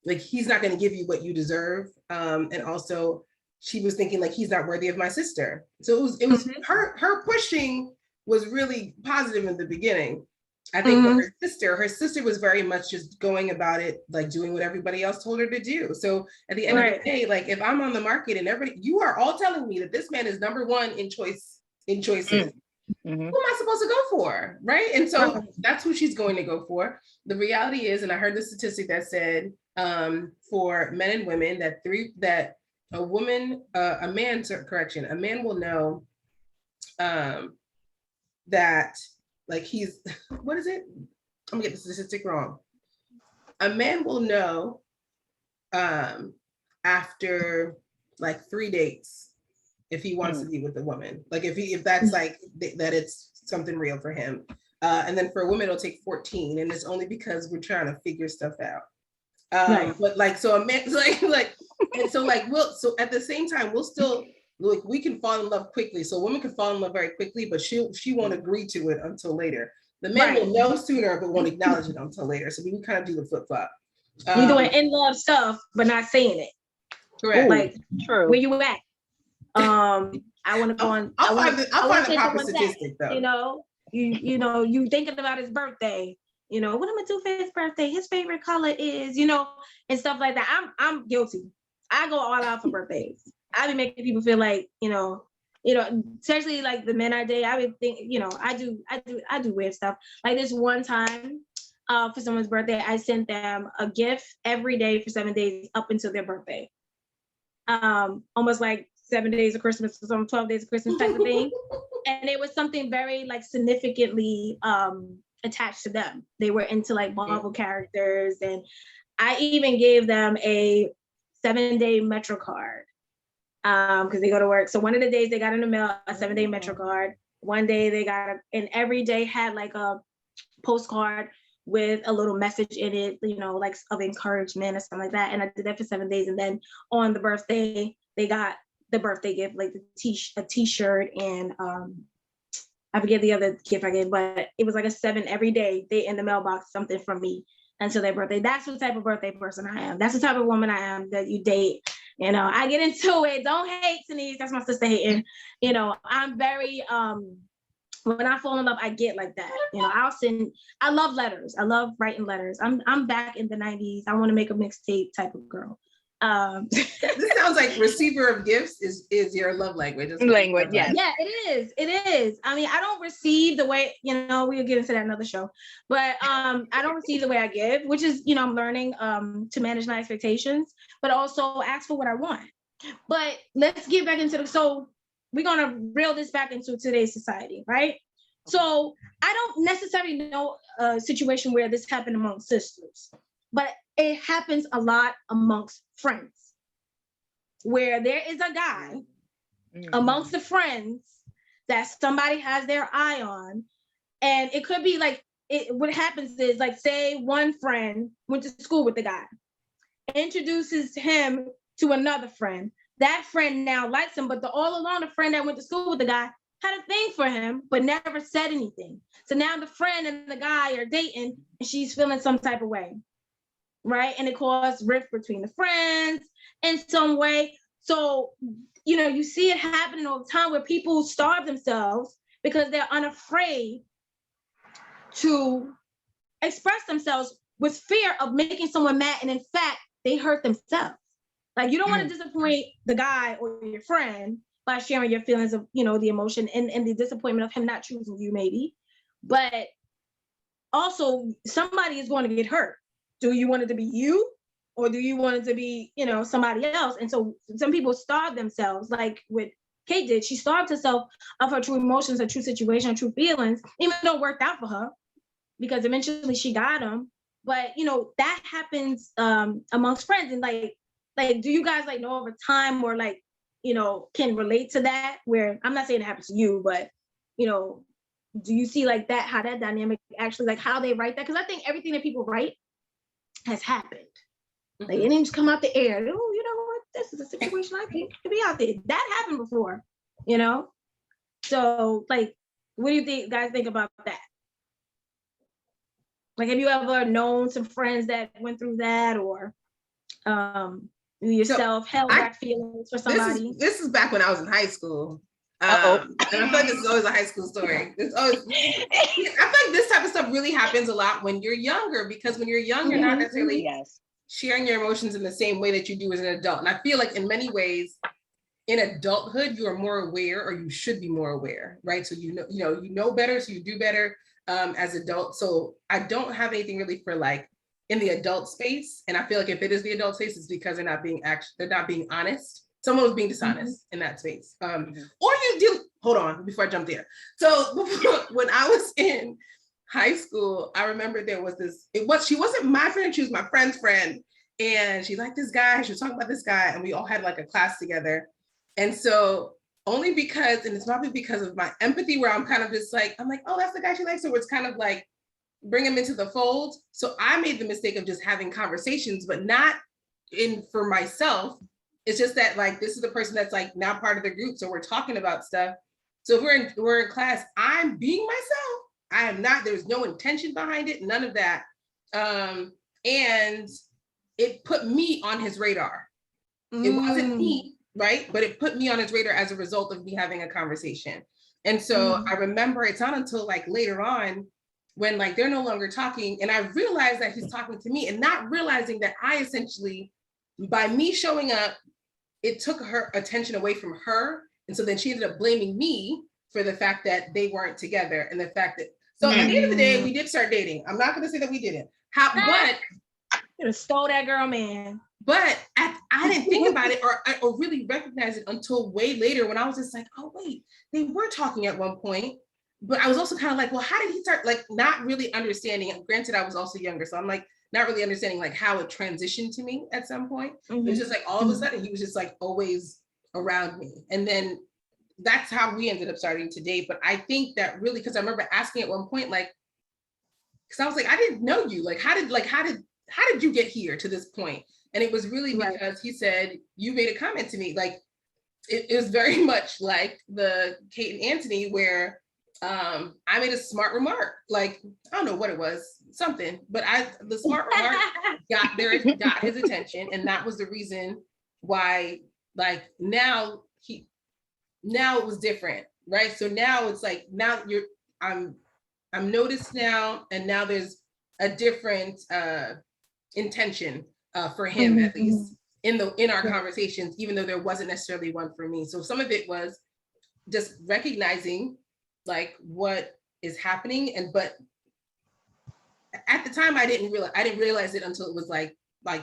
like, he's not going to give you what you deserve. And also, she was thinking like, he's not worthy of my sister. So it was her pushing was really positive in the beginning. I think her sister was very much just going about it, like doing what everybody else told her to do. So at the end of the day, like if I'm on the market and everybody, you are all telling me that this man is number one in choices, who am I supposed to go for? Right. And so that's who she's going to go for. The reality is, and I heard the statistic that said for men and women that a man will know that like he's, what is it? I'm gonna get the statistic wrong. A man will know after like 3 dates if he wants to be with a woman, like if that's like that it's something real for him. And then for a woman it'll take 14, and it's only because we're trying to figure stuff out. But like, so a man like and so like so at the same time we'll still like, we can fall in love quickly. So a woman can fall in love very quickly, but she won't agree to it until later. The man will know sooner but won't acknowledge it until later. So we can kind of do the flip-flop. We're doing in love stuff but not saying it. Correct. Like, true. Where you at? I want to go on. I'll find the proper statistic though. You know, you thinking about his birthday. You know, what I'm gonna do for his birthday? His favorite color is, you know, and stuff like that. I'm guilty. I go all out for birthdays. I be making people feel like, you know, especially like the men I date. I would think, you know, I do weird stuff. Like this one time, for someone's birthday, I sent them a gift every day for 7 days up until their birthday. Almost like 7 days of Christmas or some 12 days of Christmas type of thing. And it was something very like significantly attached to them. They were into like Marvel characters, and I even gave them a 7-day Metro card because they go to work. So one of the days they got in the mail a 7-day Metro card. One day they got and every day had like a postcard with a little message in it, you know, like of encouragement or something like that. And I did that for 7 days. And then on the birthday, they got the birthday gift, like a t-shirt and I forget the other gift I gave, but it was like a 7 every day. They in the mailbox, something from me until their birthday. That's what type of birthday person I am. That's the type of woman I am that you date. You know, I get into it. Don't hate, Denise. That's my sister hating. You know, I'm very, when I fall in love, I get like that. You know, I love letters. I love writing letters. I'm back in the 90s. I want to make a mixtape type of girl. This sounds like receiver of gifts is your love language. Yeah. Yeah, it is. I mean, I don't receive the way, you know, we'll get into that another show, but I don't receive the way I give, which is, you know, I'm learning to manage my expectations, but also ask for what I want. But let's get back into so we're going to reel this back into today's society, right? So I don't necessarily know a situation where this happened among sisters, but it happens a lot amongst friends, where there is a guy amongst the friends that somebody has their eye on. And it could be like, what happens is like, say one friend went to school with the guy, introduces him to another friend. That friend now likes him, but all along the friend that went to school with the guy had a thing for him, but never said anything. So now the friend and the guy are dating and she's feeling some type of way. Right. And it caused rift between the friends in some way. So, you know, you see it happening all the time where people starve themselves because they're unafraid to express themselves with fear of making someone mad. And in fact, they hurt themselves. Like you don't want to disappoint the guy or your friend by sharing your feelings of, you know, the emotion and the disappointment of him not choosing you maybe. But also somebody is going to get hurt. Do you want it to be you or do you want it to be, you know, somebody else? And so some people starve themselves, like what Kate did. She starved herself of her true emotions, her true situation, her true feelings, even though it worked out for her because eventually she got them. But, you know, that happens amongst friends. And like, do you guys like know over time or like, you know, can relate to that where I'm not saying it happens to you, but, you know, do you see like that, how that dynamic actually, like how they write that? Because I think everything that people write has happened. Like it didn't just come out the air. Oh, you know what? This is a situation I think could be out there. That happened before, you know? So like, what do you guys think about that? Like, have you ever known some friends that went through that or you yourself held back feelings for somebody? This is back when I was in high school. And I feel like this is always a high school story. I feel like this type of stuff really happens a lot when you're younger, because when you're young, you're not necessarily sharing your emotions in the same way that you do as an adult. And I feel like in many ways, in adulthood, you are more aware, or you should be more aware, right? So you know better, so you do better as adults. So I don't have anything really for like in the adult space. And I feel like if it is the adult space, it's because they're not being honest. Someone was being dishonest in that space. Or you do, hold on, before I jump there. So when I was in high school, I remember there was this, she wasn't my friend, she was my friend's friend. And she liked this guy, she was talking about this guy, and we all had like a class together. And so only because, and it's probably because of my empathy, where I'm kind of just like, I'm like, oh, that's the guy she likes. So it's kind of like, bring him into the fold. So I made the mistake of just having conversations, but not for myself. It's just that like, this is the person that's like now part of the group. So we're talking about stuff. So if we're in class, I'm being myself. I am not, there's no intention behind it, none of that. And it put me on his radar. It wasn't me, right? But it put me on his radar as a result of me having a conversation. And so I remember it's not until like later on when like they're no longer talking, and I realized that he's talking to me, and not realizing that I essentially, by me showing up, it took her attention away from her. And so then she ended up blaming me for the fact that they weren't together, and the fact that, so at the end of the day, we did start dating. I'm not gonna say that we didn't. But you stole that girl, man. But I didn't think about it or really recognize it until way later, when I was just like, oh wait, they were talking at one point. But I was also kind of like, well, how did he start, like not really understanding it. Granted, I was also younger, so I'm like not really understanding like how it transitioned to me at some point. It's just like all of a sudden he was just like always around me. And then that's how we ended up starting to date. But I think that really, because I remember asking at one point, like, because I was like, I didn't know you. Like, how did you get here to this point? And it was really because he said, you made a comment to me. Like, it was very much like the Kate and Anthony, where I made a smart remark. Like, I don't know what it was, something, but the smart remark got his attention. And that was the reason why, like, now it was different, right? So now it's like, now I'm noticed now, and now there's a different intention for him, at least in our conversations, even though there wasn't necessarily one for me. So some of it was just recognizing like what is happening, but at the time I didn't realize it until it was like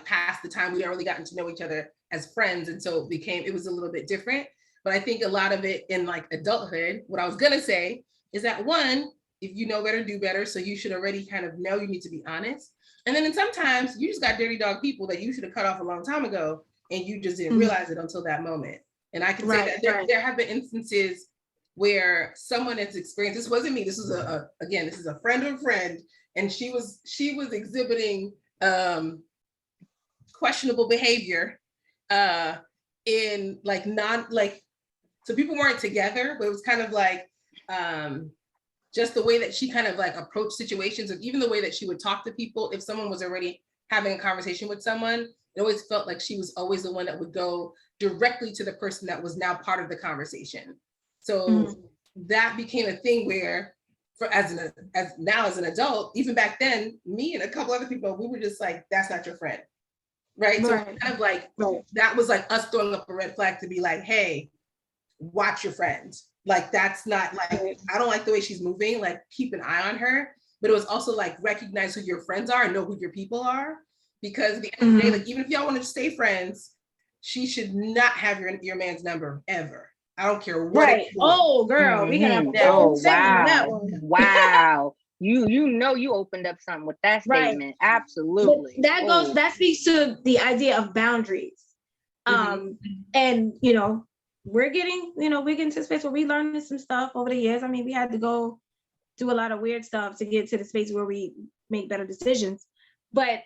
past the time we already gotten to know each other as friends, and so it was a little bit different. But I think a lot of it in like adulthood, what I was gonna say is that, one, if you know better, do better. So you should already kind of know you need to be honest. And then sometimes you just got dirty dog people that you should have cut off a long time ago, and you just didn't realize it until that moment. And I can say that there have been instances where someone has experienced, this wasn't me, this was this is a friend of a friend, and she was exhibiting questionable behavior in like so people weren't together, but it was kind of like just the way that she kind of like approached situations, or even the way that she would talk to people. If someone was already having a conversation with someone, it always felt like she was always the one that would go directly to the person that was now part of the conversation. So that became a thing where, as an adult, even back then, me and a couple other people, we were just like, that's not your friend, right? So kind of like, that was like us throwing up a red flag to be like, hey, watch your friend. Like, that's not like, I don't like the way she's moving, like keep an eye on her. But it was also like, recognize who your friends are and know who your people are. Because at the end of the day, like, even if y'all want to stay friends, she should not have your man's number ever. I don't care what. Right. Oh, girl, we can have a whole segment on that one. Wow. You know you opened up something with that statement. Absolutely. But that speaks to the idea of boundaries. And we're getting to the space where we learned some stuff over the years. I mean, we had to go do a lot of weird stuff to get to the space where we make better decisions. But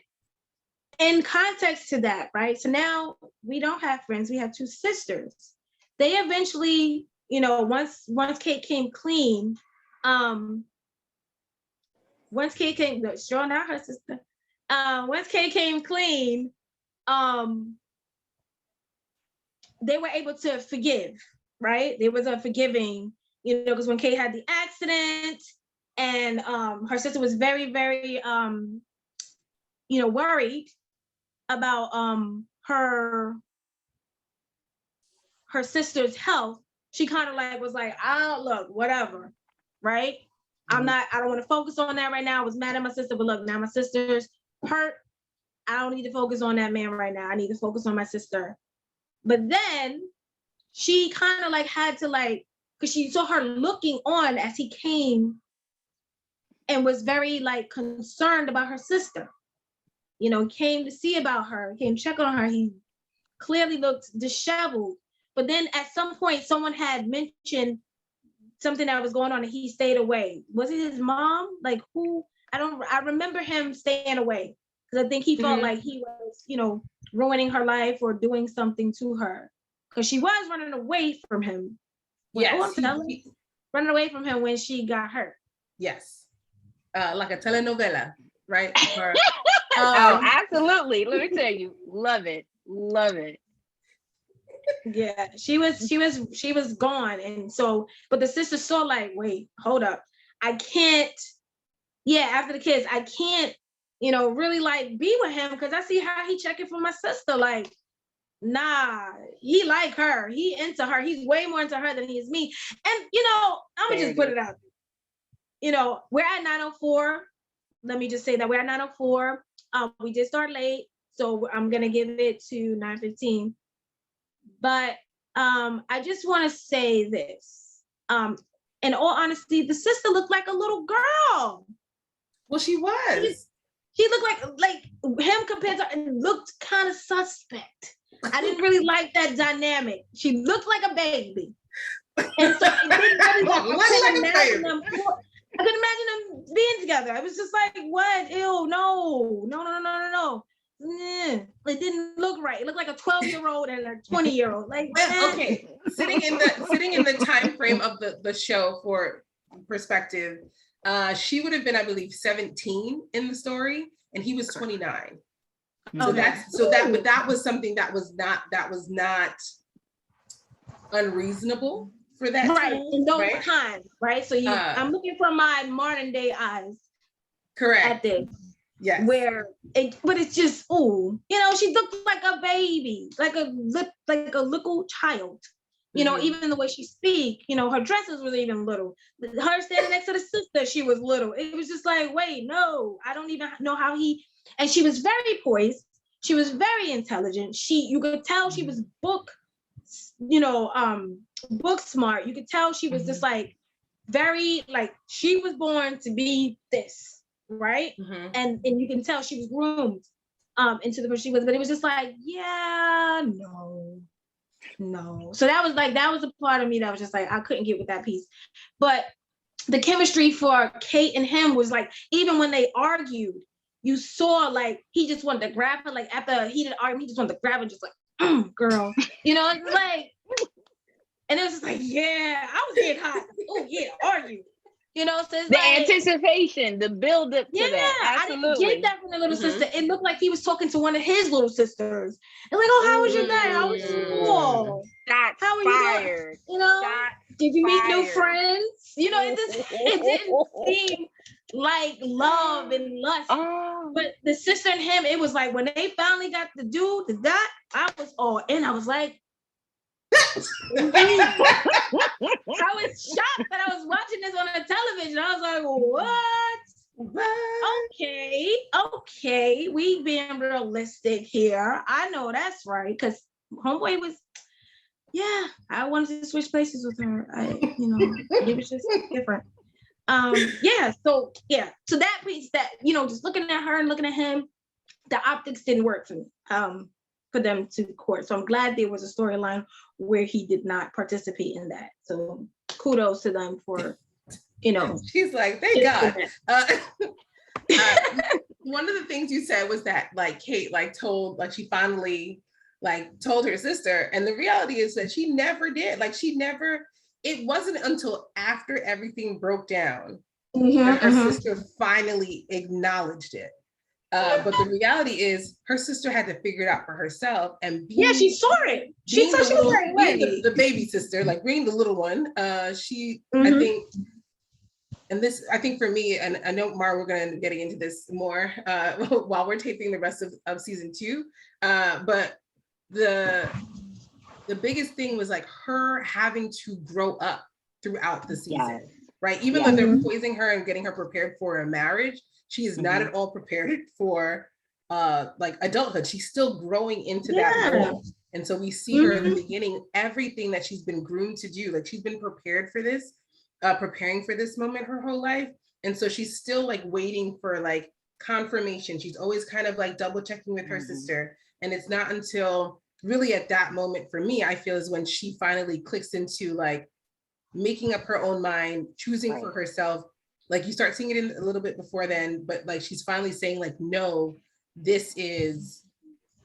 in context to that, right? So now we don't have friends, we have two sisters. They eventually, once Kate came clean, once Kate came clean, they were able to forgive, right? There was a forgiving, because when Kate had the accident, and her sister was very, very, worried about her her sister's health, she kind of like was like, oh, look, whatever, right? I don't want to focus on that right now. I was mad at my sister, but look, now my sister's hurt. I don't need to focus on that man right now. I need to focus on my sister. But then she kind of like had to like, because she saw her looking on as he came and was very like concerned about her sister. You know, came to see about her, came check on her. He clearly looked disheveled. But then at some point, someone had mentioned something that was going on and he stayed away. Was it his mom? Like who? I remember him staying away because I think he felt like he was, you know, ruining her life or doing something to her. Because she was running away from him. Running away from him when she got hurt. Yes. Like a telenovela, right? Or, oh, absolutely. Let me tell you, love it. Yeah, she was gone. And so, but the sister saw like, wait, hold up. I can't, after the kids, I can't, you know, really like be with him because I see how he checking for my sister. Like, nah, he like her. He into her. He's way more into her than he is me. And, you know, I'm going to just put it out there. You know, we're at 9:04. Let me just say that we're at 9:04. We did start late, so I'm going to give it to 9:15. But I just want to say this. In all honesty, the sister looked like a little girl. Well, she was. She looked like him compared to, and looked kind of suspect. I didn't really like that dynamic. She looked like a baby. And so it didn't really I couldn't imagine them being together. I was just like, what? Ew, no. It didn't look right. It looked like a 12-year-old and a 20-year-old. Like, well, okay. Sitting in the time frame of the show for perspective, she would have been, I believe, 17 in the story, and he was 29. So but that was something that was not unreasonable for that time, in those times, right? So I'm looking from my modern day eyes, correct, at this. Yes. But it's just, you know, she looked like a baby, like a little child. You know, even the way she speak, you know, her dresses was even little. Her standing next to the sister, she was little. It was just like, wait, no, I don't even know how and she was very poised. She was very intelligent. You could tell she was book smart. You could tell she was just like very, like, she was born to be this, right? And you can tell she was groomed into the person she was, but it was just like, no. So that was a part of me that was just like, I couldn't get with that piece. But the chemistry for Kate and him was like, even when they argued, you saw like he just wanted to grab her, like after a heated argument, he just wanted to grab her, just like, girl, you know, it's like, and it was just like, I was getting hot. Oh yeah, argue. You know, so it's the anticipation, the build up to that. Absolutely. I didn't get that from the little sister. It looked like he was talking to one of his little sisters. And like, how was your day? How was school? How are you doing? You know, did you meet new friends? You know, it didn't seem like love and lust. But the sister and him, it was like when they finally got to do that, I was all in. I was like, I was shocked that I was watching this on a television. I was like, what? Okay, we being realistic here. I know that's right, because homeboy was, I wanted to switch places with her. It was just different. So that piece, that, you know, just looking at her and looking at him, the optics didn't work for me. For them to court. So I'm glad there was a storyline where he did not participate in that. So kudos to them for, you know. She's like, thank God. One of the things you said was that like Kate she finally told her sister, and the reality is that she never did. It wasn't until after everything broke down that her sister finally acknowledged it. But the reality is her sister had to figure it out for herself, and she saw it. She saw the baby sister, like bringing the little one. I think for me, and I know Mara, we're going to end up getting into this more while we're taping the rest of season 2. But the biggest thing was like her having to grow up throughout the season, right? Even though they were poisoning her and getting her prepared for a marriage, she is not at all prepared for like adulthood. She's still growing into that role. And so we see her in the beginning, everything that she's been groomed to do, like she's been prepared for this, preparing for this moment her whole life. And so she's still like waiting for like confirmation. She's always kind of like double checking with her sister. And it's not until really at that moment for me, I feel, is when she finally clicks into like making up her own mind, choosing for herself. Like you start seeing it in a little bit before then, but like she's finally saying like, no, this is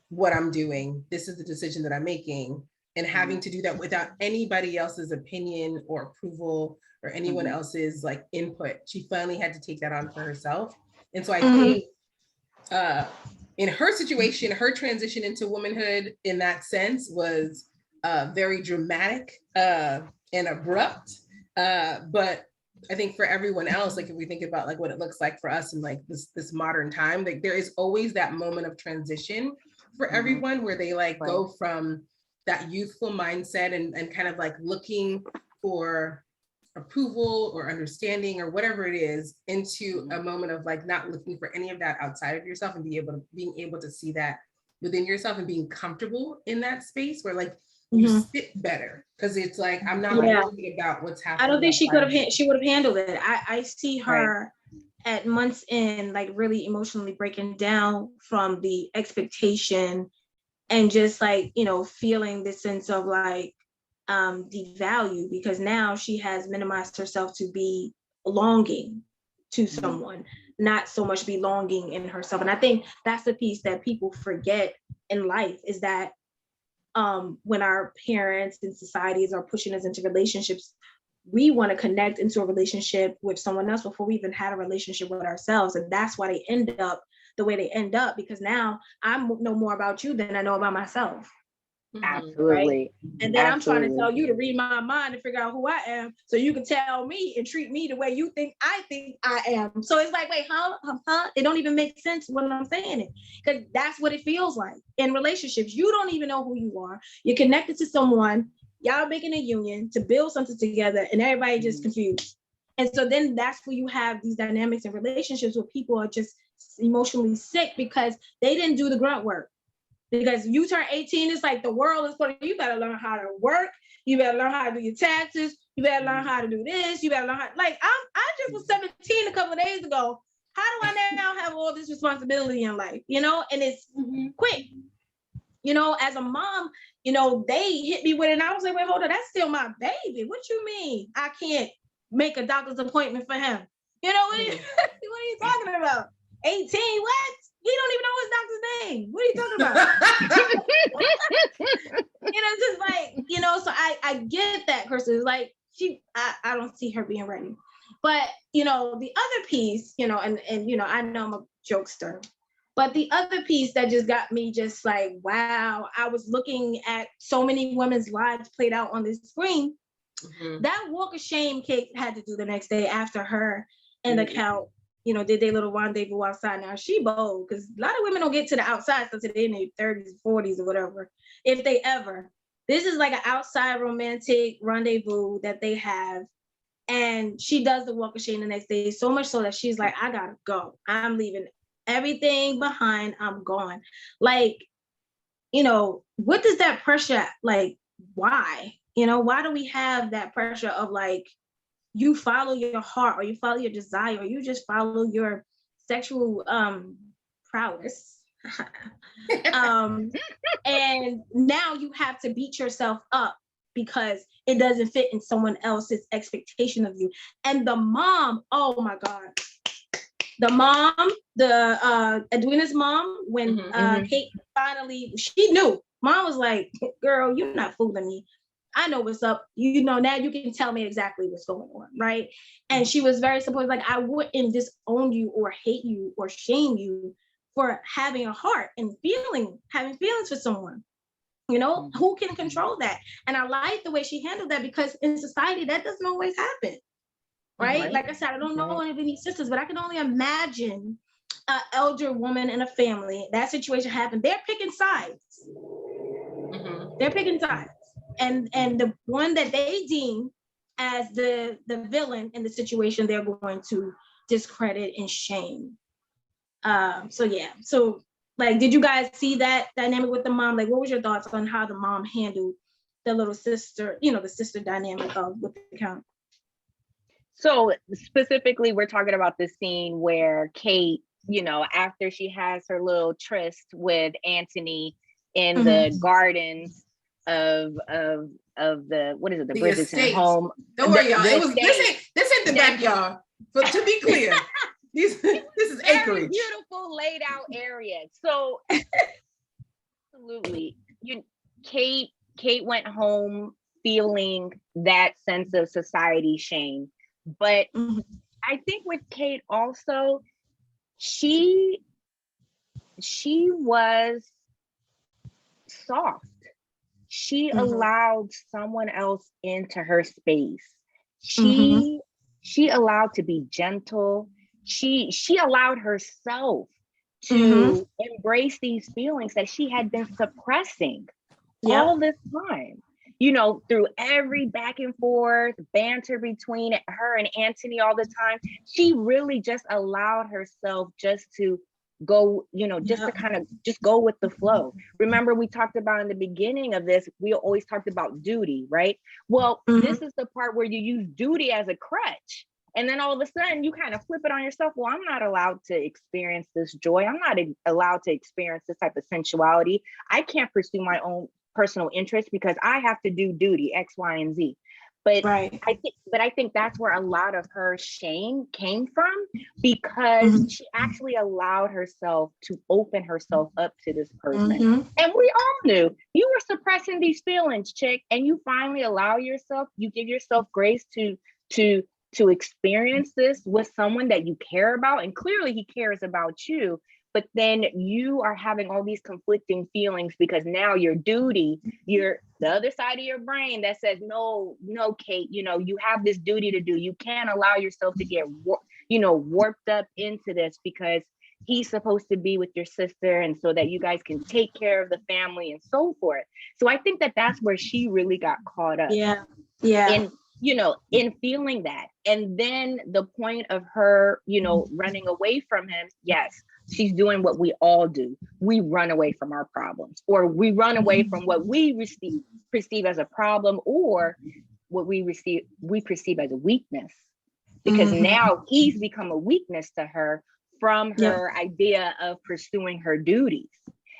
what I'm doing. This is the decision that I'm making, and having to do that without anybody else's opinion or approval or anyone else's like input. She finally had to take that on for herself. And so I think in her situation, her transition into womanhood in that sense was very dramatic and abrupt. But I think for everyone else, like if we think about like what it looks like for us in like this modern time, like there is always that moment of transition for everyone where they like go from that youthful mindset and kind of like looking for approval or understanding or whatever it is into a moment of like not looking for any of that outside of yourself, and being able to see that within yourself and being comfortable in that space where like you sit better, because it's like I'm not worried about what's happening. I don't think she would have handled it. I see her at months in like really emotionally breaking down from the expectation and just like, you know, feeling this sense of like devalue, because now she has minimized herself to be belonging to someone, not so much belonging in herself. And I think that's the piece that people forget in life, is that when our parents and societies are pushing us into relationships, we want to connect into a relationship with someone else before we even had a relationship with ourselves. And that's why they end up the way they end up, because now I know more about you than I know about myself. Absolutely. Right? And then I'm trying to tell you to read my mind and figure out who I am, so you can tell me and treat me the way you think I am. So it's like, wait, it don't even make sense when I'm saying it, because that's what it feels like in relationships. You don't even know who you are. You're connected to someone, y'all making a union to build something together, and everybody just confused. And so then that's where you have these dynamics in relationships where people are just emotionally sick because they didn't do the grunt work. Because you turn 18, it's like the world is putting, you better learn how to work. You better learn how to do your taxes. You better learn how to do this. You better learn how, like, I just was 17 a couple of days ago. How do I now have all this responsibility in life? You know, and it's quick. You know, as a mom, you know, they hit me with it and I was like, wait, hold on, that's still my baby. What you mean I can't make a doctor's appointment for him? You know, what are you talking about? 18, what? He don't even know his doctor's name. What are you talking about? You know, just like, you know, so I get that, Krystal. It's like I don't see her being ready. But, you know, the other piece, you know, and you know, I know I'm a jokester, but the other piece that just got me just like, wow, I was looking at so many women's lives played out on this screen. That walk of shame Kate had to do the next day after her and the count, you know, did their little rendezvous outside. Now she bold, because a lot of women don't get to the outside until they're in their 30s, 40s or whatever, if they ever. This is like an outside romantic rendezvous that they have. And she does the walk of shame the next day, so much so that she's like, I gotta go. I'm leaving everything behind. I'm gone. Like, you know, what does that pressure, like, why? You know, why do we have that pressure of like, you follow your heart, or you follow your desire, or you just follow your sexual prowess. And now you have to beat yourself up because it doesn't fit in someone else's expectation of you. And the mom, oh my God. The mom, Edwina's mom, when Kate finally, she knew. Mom was like, girl, you're not fooling me. I know what's up. You know, now you can tell me exactly what's going on, right? And she was very supportive. Like, I wouldn't disown you or hate you or shame you for having a heart and having feelings for someone. You know, who can control that? And I like the way she handled that, because in society, that doesn't always happen, right? Like I said, I don't know any of these sisters, but I can only imagine an elder woman in a family, that situation happened. They're picking sides. They're picking sides. and the one that they deem as the villain in the situation, they're going to discredit and shame. So yeah, so like, did you guys see that dynamic with the mom? Like, what was your thoughts on how the mom handled the little sister, the sister dynamic with the count? So specifically, we're talking about the scene where Kate, after she has her little tryst with Anthony in the gardens of the, what is it, the Bridgeton home. Don't worry, y'all. This ain't the backyard. But to be clear, this is acreage. Beautiful laid out area. So absolutely, Kate went home feeling that sense of society shame. But I think with Kate also, she was soft. She allowed someone else into her space. She allowed to be gentle. She allowed herself to embrace these feelings that she had been suppressing all this time. Through every back and forth banter between her and Anthony all the time, she really just allowed herself just to go, to kind of just go with the flow. Remember, we talked about in the beginning of this, we always talked about duty, right? Well, this is the part where you use duty as a crutch. And then all of a sudden you kind of flip it on yourself. Well, I'm not allowed to experience this joy. I'm not allowed to experience this type of sensuality. I can't pursue my own personal interest because I have to do duty, X, Y, and Z. But I think that's where a lot of her shame came from, because she actually allowed herself to open herself up to this person. And we all knew you were suppressing these feelings, chick, and you finally allow yourself, you give yourself grace to experience this with someone that you care about. And clearly he cares about you. But then you are having all these conflicting feelings because now your duty, you're the other side of your brain that says, no, Kate, you have this duty to do. You can't allow yourself to get, warped up into this because he's supposed to be with your sister and so that you guys can take care of the family and so forth. So I think that that's where she really got caught up. Yeah. In feeling that. And then the point of her, running away from him. Yes. She's doing what we all do. We run away from our problems, or we run away from what we perceive as a problem, or what we perceive as a weakness, because now he's become a weakness to her from her idea of pursuing her duties.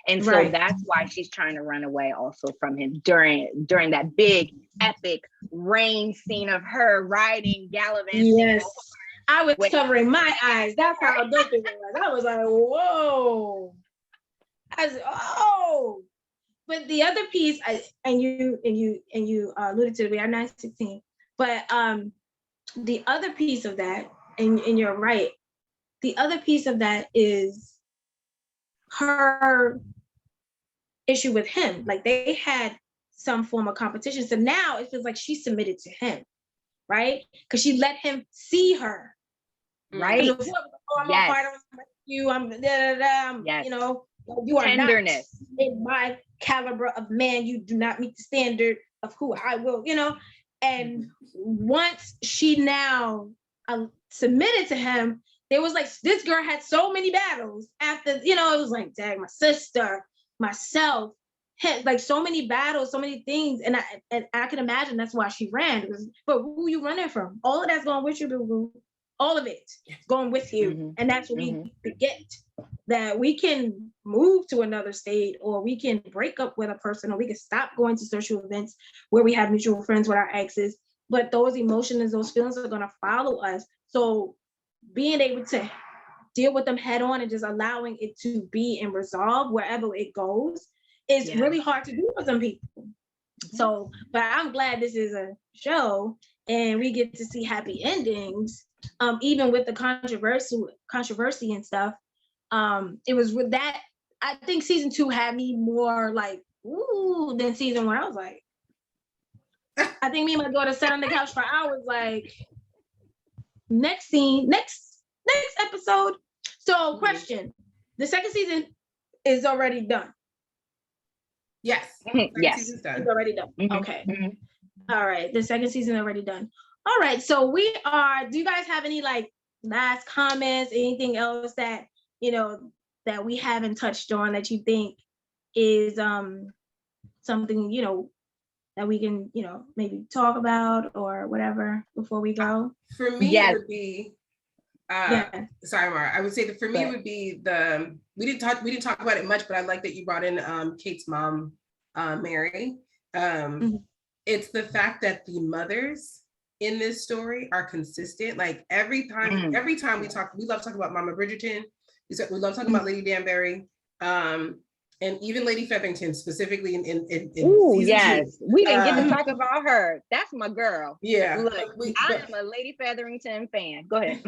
And so that's why she's trying to run away also from him during that big epic rain scene of her riding, gallivanting. Yes. I was covering my eyes. That's how dope it was. I was like, whoa. I was, oh. But the other piece, and you alluded to it, we are 916. But the other piece of that, and you're right, the other piece of that is her issue with him. Like, they had some form of competition. So now it feels like she submitted to him, right? Because she let him see her. Right. Before, I'm a part of you. I'm you are tenderness. Not in my caliber of man. You do not meet the standard of who I will, And once she now submitted to him, there was like, this girl had so many battles after, it was like, dang, my sister, myself, had like so many battles, so many things. And I can imagine that's why she ran. But who you running from? All of that's going with you, boo-boo. All of it going with you. And that's what we forget, that we can move to another state, or we can break up with a person, or we can stop going to social events where we have mutual friends with our exes. But those emotions, those feelings are going to follow us. So being able to deal with them head on and just allowing it to be and resolve wherever it goes is really hard to do for some people. So, but I'm glad this is a show and we get to see happy endings. Even with the controversy and stuff, it was with that. I think season 2 had me more like, ooh, than season 1. I was like, I think me and my daughter sat on the couch for hours, like, next scene, next episode. So, question: the second season is already done. Yes. Yes. Season's done. It's already done. Mhm, Okay. mhm. All right. The second season already done. All right. So do you guys have any like last comments, anything else that, that we haven't touched on that you think is something, that we can, maybe talk about or whatever before we go? For me, Yes. it would be, Yeah. sorry, Mara. I would say that for me, it would be we didn't talk about it much, but I like that you brought in Kate's mom, Mary. It's the fact that the mothers in this story are consistent. Like every time we talk, we love talking about Mama Bridgerton. We love talking about Lady Danbury. And even Lady Featherington, specifically in Ooh, season yes. 2. We didn't get to talk about her. That's my girl. Yeah. Look, I am a Lady Featherington fan. Go ahead.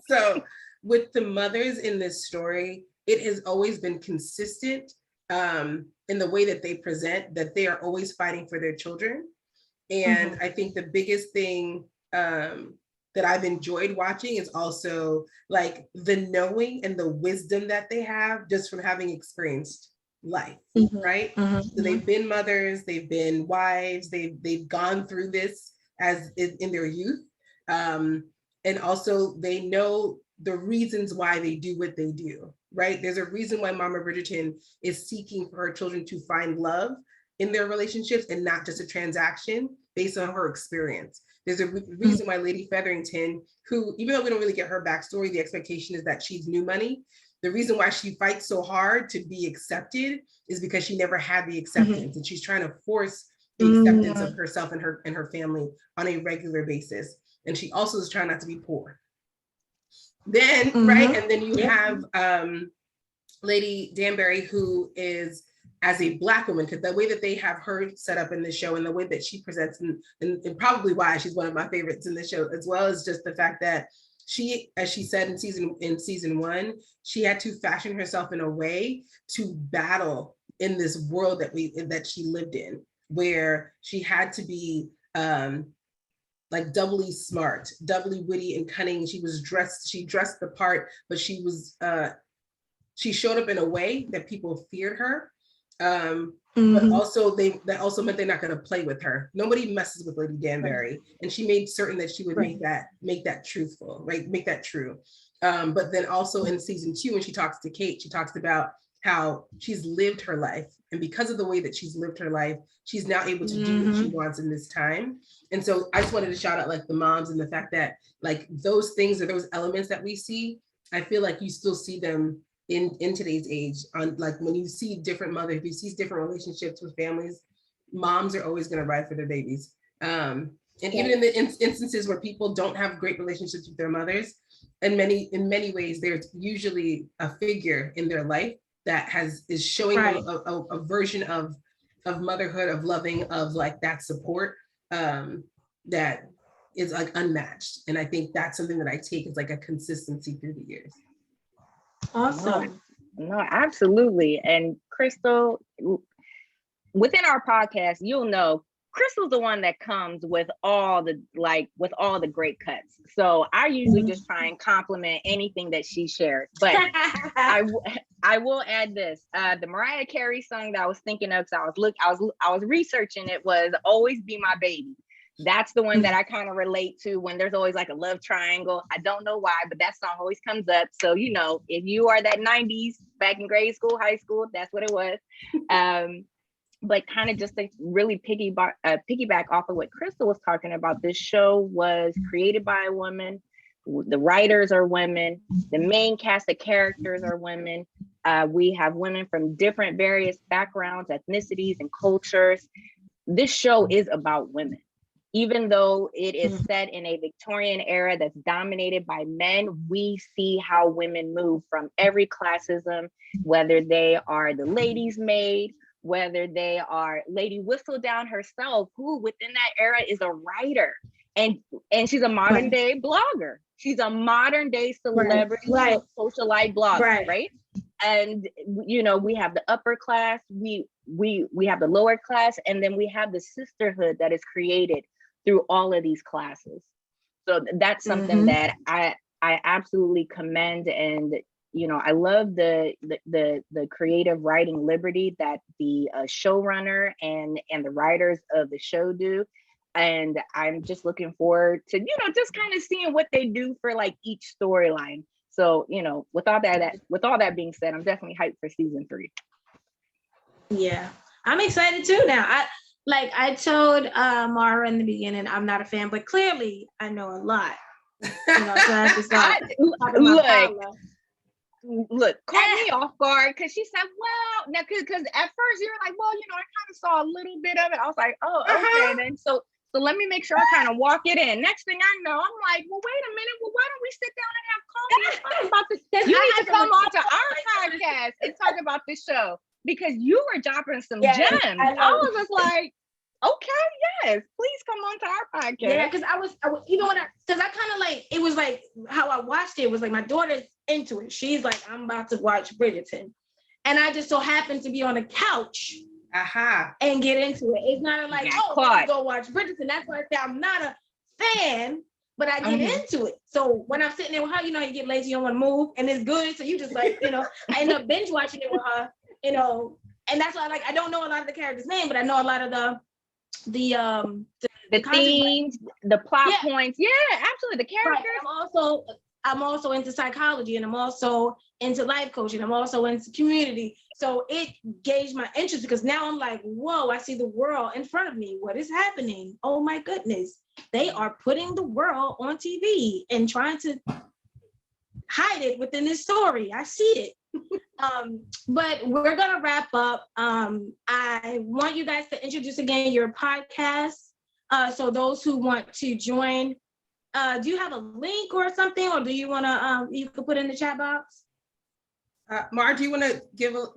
So with the mothers in this story, it has always been consistent in the way that they present, that they are always fighting for their children. And I think the biggest thing that I've enjoyed watching is also like the knowing and the wisdom that they have just from having experienced life, right? So they've been mothers, they've been wives, they've gone through this as in their youth. And also they know the reasons why they do what they do, right? There's a reason why Mama Bridgerton is seeking for her children to find love in their relationships and not just a transaction based on her experience. There's a reason why Lady Featherington, who, even though we don't really get her backstory, the expectation is that she's new money. The reason why she fights so hard to be accepted is because she never had the acceptance, and she's trying to force the acceptance of herself and her family on a regular basis. And she also is trying not to be poor. Then, right, and then you have Lady Danbury, who is, as a Black woman, because the way that they have her set up in the show and the way that she presents, and probably why she's one of my favorites in the show, as well as just the fact that she, as she said in season 1, she had to fashion herself in a way to battle in this world that she lived in, where she had to be like doubly smart, doubly witty and cunning. She dressed the part, but she showed up in a way that people feared her. But also that also meant they're not going to play with her. Nobody messes with Lady Danbury, and she made certain that she would make that truthful, right? Make that true. But then also in season 2, when she talks to Kate, she talks about how she's lived her life, and because of the way that she's lived her life, she's now able to do what she wants in this time. And so I just wanted to shout out like the moms and the fact that like those things or those elements that we see, I feel like you still see them in today's age. On like when you see different mothers, you see different relationships with families, moms are always going to ride for their babies. And even in the instances where people don't have great relationships with their mothers, in many ways, there's usually a figure in their life that is showing them a version of motherhood, of loving, of like that support that is like unmatched. And I think that's something that I take as like a consistency through the years. Awesome. No, absolutely. And Krystal, within our podcast, you'll know Krystal's the one that comes with all the great cuts. So I usually just try and compliment anything that she shares. But I will add this: the Mariah Carey song that I was thinking of, because I was researching it, was "Always Be My Baby." That's the one that I kind of relate to when there's always like a love triangle. I don't know why, but that song always comes up. So, if you are that 90s back in grade school, high school, that's what it was. But kind of just to really piggyback off of what Krystal was talking about, this show was created by a woman. The writers are women. The main cast of characters are women. We have women from different various backgrounds, ethnicities, and cultures. This show is about women. Even though it is set in a Victorian era that's dominated by men, we see how women move from every classism, whether they are the lady's maid, whether they are Lady Whistledown herself, who within that era is a writer. And she's a modern day blogger. She's a modern day celebrity socialite blogger, right? And we have the upper class, we have the lower class, and then we have the sisterhood that is created through all of these classes. So that's something that I absolutely commend. And I love the creative writing liberty that the showrunner and the writers of the show do. And I'm just looking forward to, just kind of seeing what they do for like each storyline. So, with all that being said, I'm definitely hyped for season 3. Yeah, I'm excited too now. I told Mara in the beginning, I'm not a fan, but clearly I know a lot. So I have to start look, caught me off guard because she said, well, now because at first you were like, well, I kind of saw a little bit of it. I was like, oh, okay, then so let me make sure I kind of walk it in. Next thing I know, I'm like, well, wait a minute. Well, why don't we sit down and have coffee and talk about this? You need to come on to our podcast and talk about this show because you were dropping some gems. I was just like, okay, yes, please come on to our podcast. Yeah, because I was even when because I kind of like, it was like how I watched it was like my daughter's into it. She's like, I'm about to watch Bridgeton. And I just so happened to be on the couch and get into it. It's not like, let's go watch Bridgeton. That's why I say I'm not a fan, but I get into it. So when I'm sitting there with her, you get lazy, you don't want to move, and it's good. So you just like, I end up binge watching it with her, and that's why I don't know a lot of the characters' name, but I know a lot of the themes, the plot points. Yeah, absolutely. The characters. Right. I'm also into psychology, and I'm also into life coaching. I'm also into community. So it gauged my interest because now I'm like, whoa, I see the world in front of me. What is happening? Oh my goodness. They are putting the world on TV and trying to hide it within this story. I see it. But we're gonna wrap up. I want you guys to introduce again your podcast. So those who want to join, do you have a link or something, or do you want to? You could put in the chat box. Mar, do you want to give a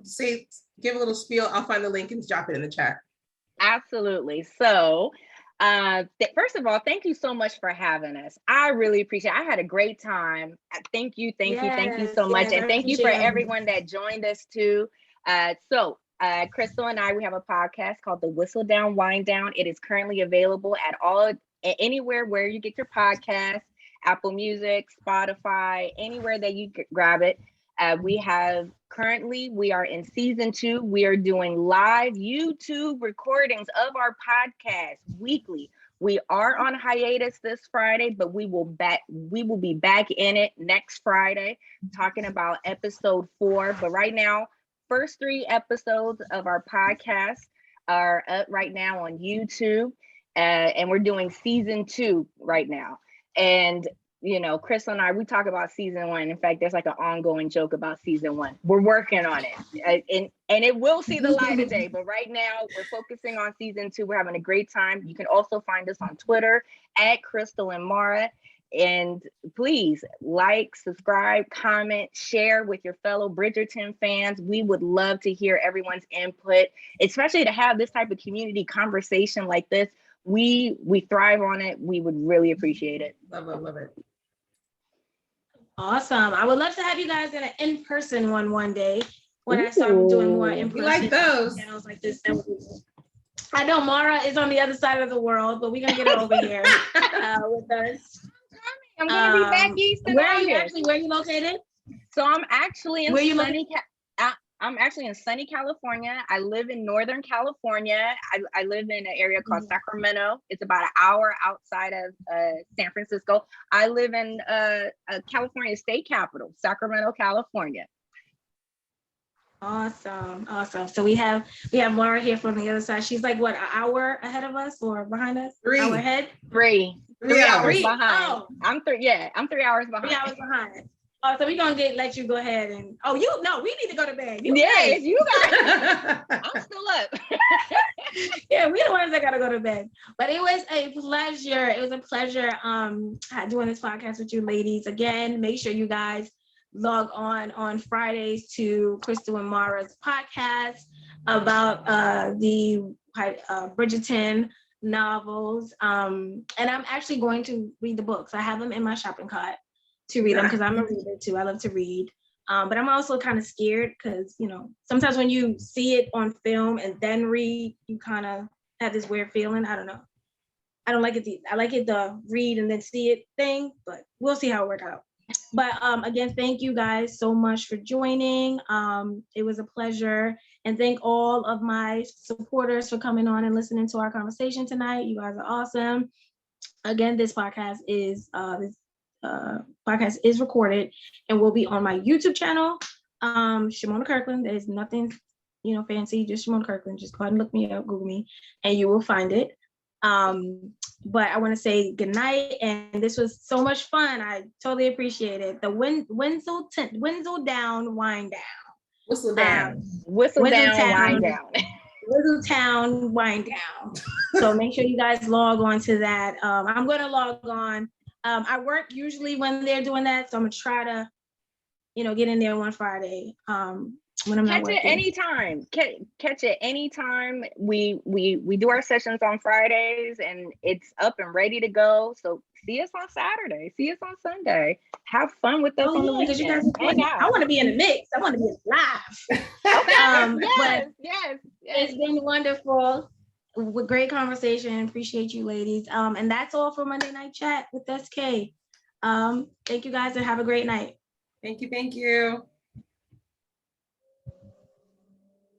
little spiel? I'll find the link and drop it in the chat. Absolutely. So, first of all, thank you so much for having us. I really appreciate it. I had a great time. Thank you so much. And thank you for everyone that joined us too. Krystal and I, we have a podcast called The Whistle Down, Wind Down. It is currently available at anywhere where you get your podcast, Apple Music, Spotify, anywhere that you grab it. We are in season 2. We are doing live YouTube recordings of our podcast weekly. We are on hiatus this Friday, but we will be back in it next Friday, talking about episode 4. But right now, first 3 episodes of our podcast are up right now on YouTube, and we're doing season 2 right now. And Krystal and I, we talk about season 1. In fact, there's like an ongoing joke about season 1. We're working on it, and it will see the light of day. But right now, we're focusing on season 2. We're having a great time. You can also find us on Twitter at Krystal and Mara. And please like, subscribe, comment, share with your fellow Bridgerton fans. We would love to hear everyone's input, especially to have this type of community conversation like this. We thrive on it. We would really appreciate it. Love it. Awesome. I would love to have you guys in an in-person one day when I start doing more in-person. We like those. Channels like this. I know Mara is on the other side of the world, but we're gonna get her over here with us. I'm gonna be back east. Where are you located? So I'm actually in I'm actually in sunny California. I live in Northern California. I live in an area called Sacramento. It's about an hour outside of San Francisco. I live in California state capital, Sacramento, California. Awesome. So we have Mara here from the other side. She's like what, an hour ahead of us or behind us? 3 hour ahead? 3 hours behind. Oh. I'm 3 hours behind. 3 hours behind. Oh, so we're gonna let you go ahead and we need to go to bed. You guys. I'm still up. Yeah, we're the ones that gotta go to bed. But it was a pleasure. It was a pleasure doing this podcast with you ladies. Again, make sure you guys log on Fridays to Krystal and Mara's podcast about the Bridgerton novels. And I'm actually going to read the books. I have them in my shopping cart to read them because I'm a reader too. I love to read. But I'm also kind of scared because, sometimes when you see it on film and then read, you kind of have this weird feeling. I don't know. I don't like it. I like it the read and then see it thing, but we'll see how it works out. But again, thank you guys so much for joining. It was a pleasure. And thank all of my supporters for coming on and listening to our conversation tonight. You guys are awesome. Again, this podcast is recorded and will be on my YouTube channel, Shimona Kirkland. There's nothing, fancy, just Shimona Kirkland. Just go ahead and look me up, Google me, and you will find it. But I want to say good night, and this was so much fun. I totally appreciate it. The Windsor down, wind down. Whistle down. Whistle down, wind down. Whittletown wind down. So make sure you guys log on to that. I'm going to log on. I work usually when they're doing that, so I'm gonna try to, get in there one Friday. When I'm not working. Catch it anytime. Catch it anytime. We do our sessions on Fridays, and it's up and ready to go. So see us on Saturday. See us on Sunday. Have fun with us on the weekend. I want to be in the mix. I want to be live. Yes. It's been wonderful. With great conversation. Appreciate you, ladies. And that's all for Monday Night Chat with SK. Thank you guys and have a great night. Thank you.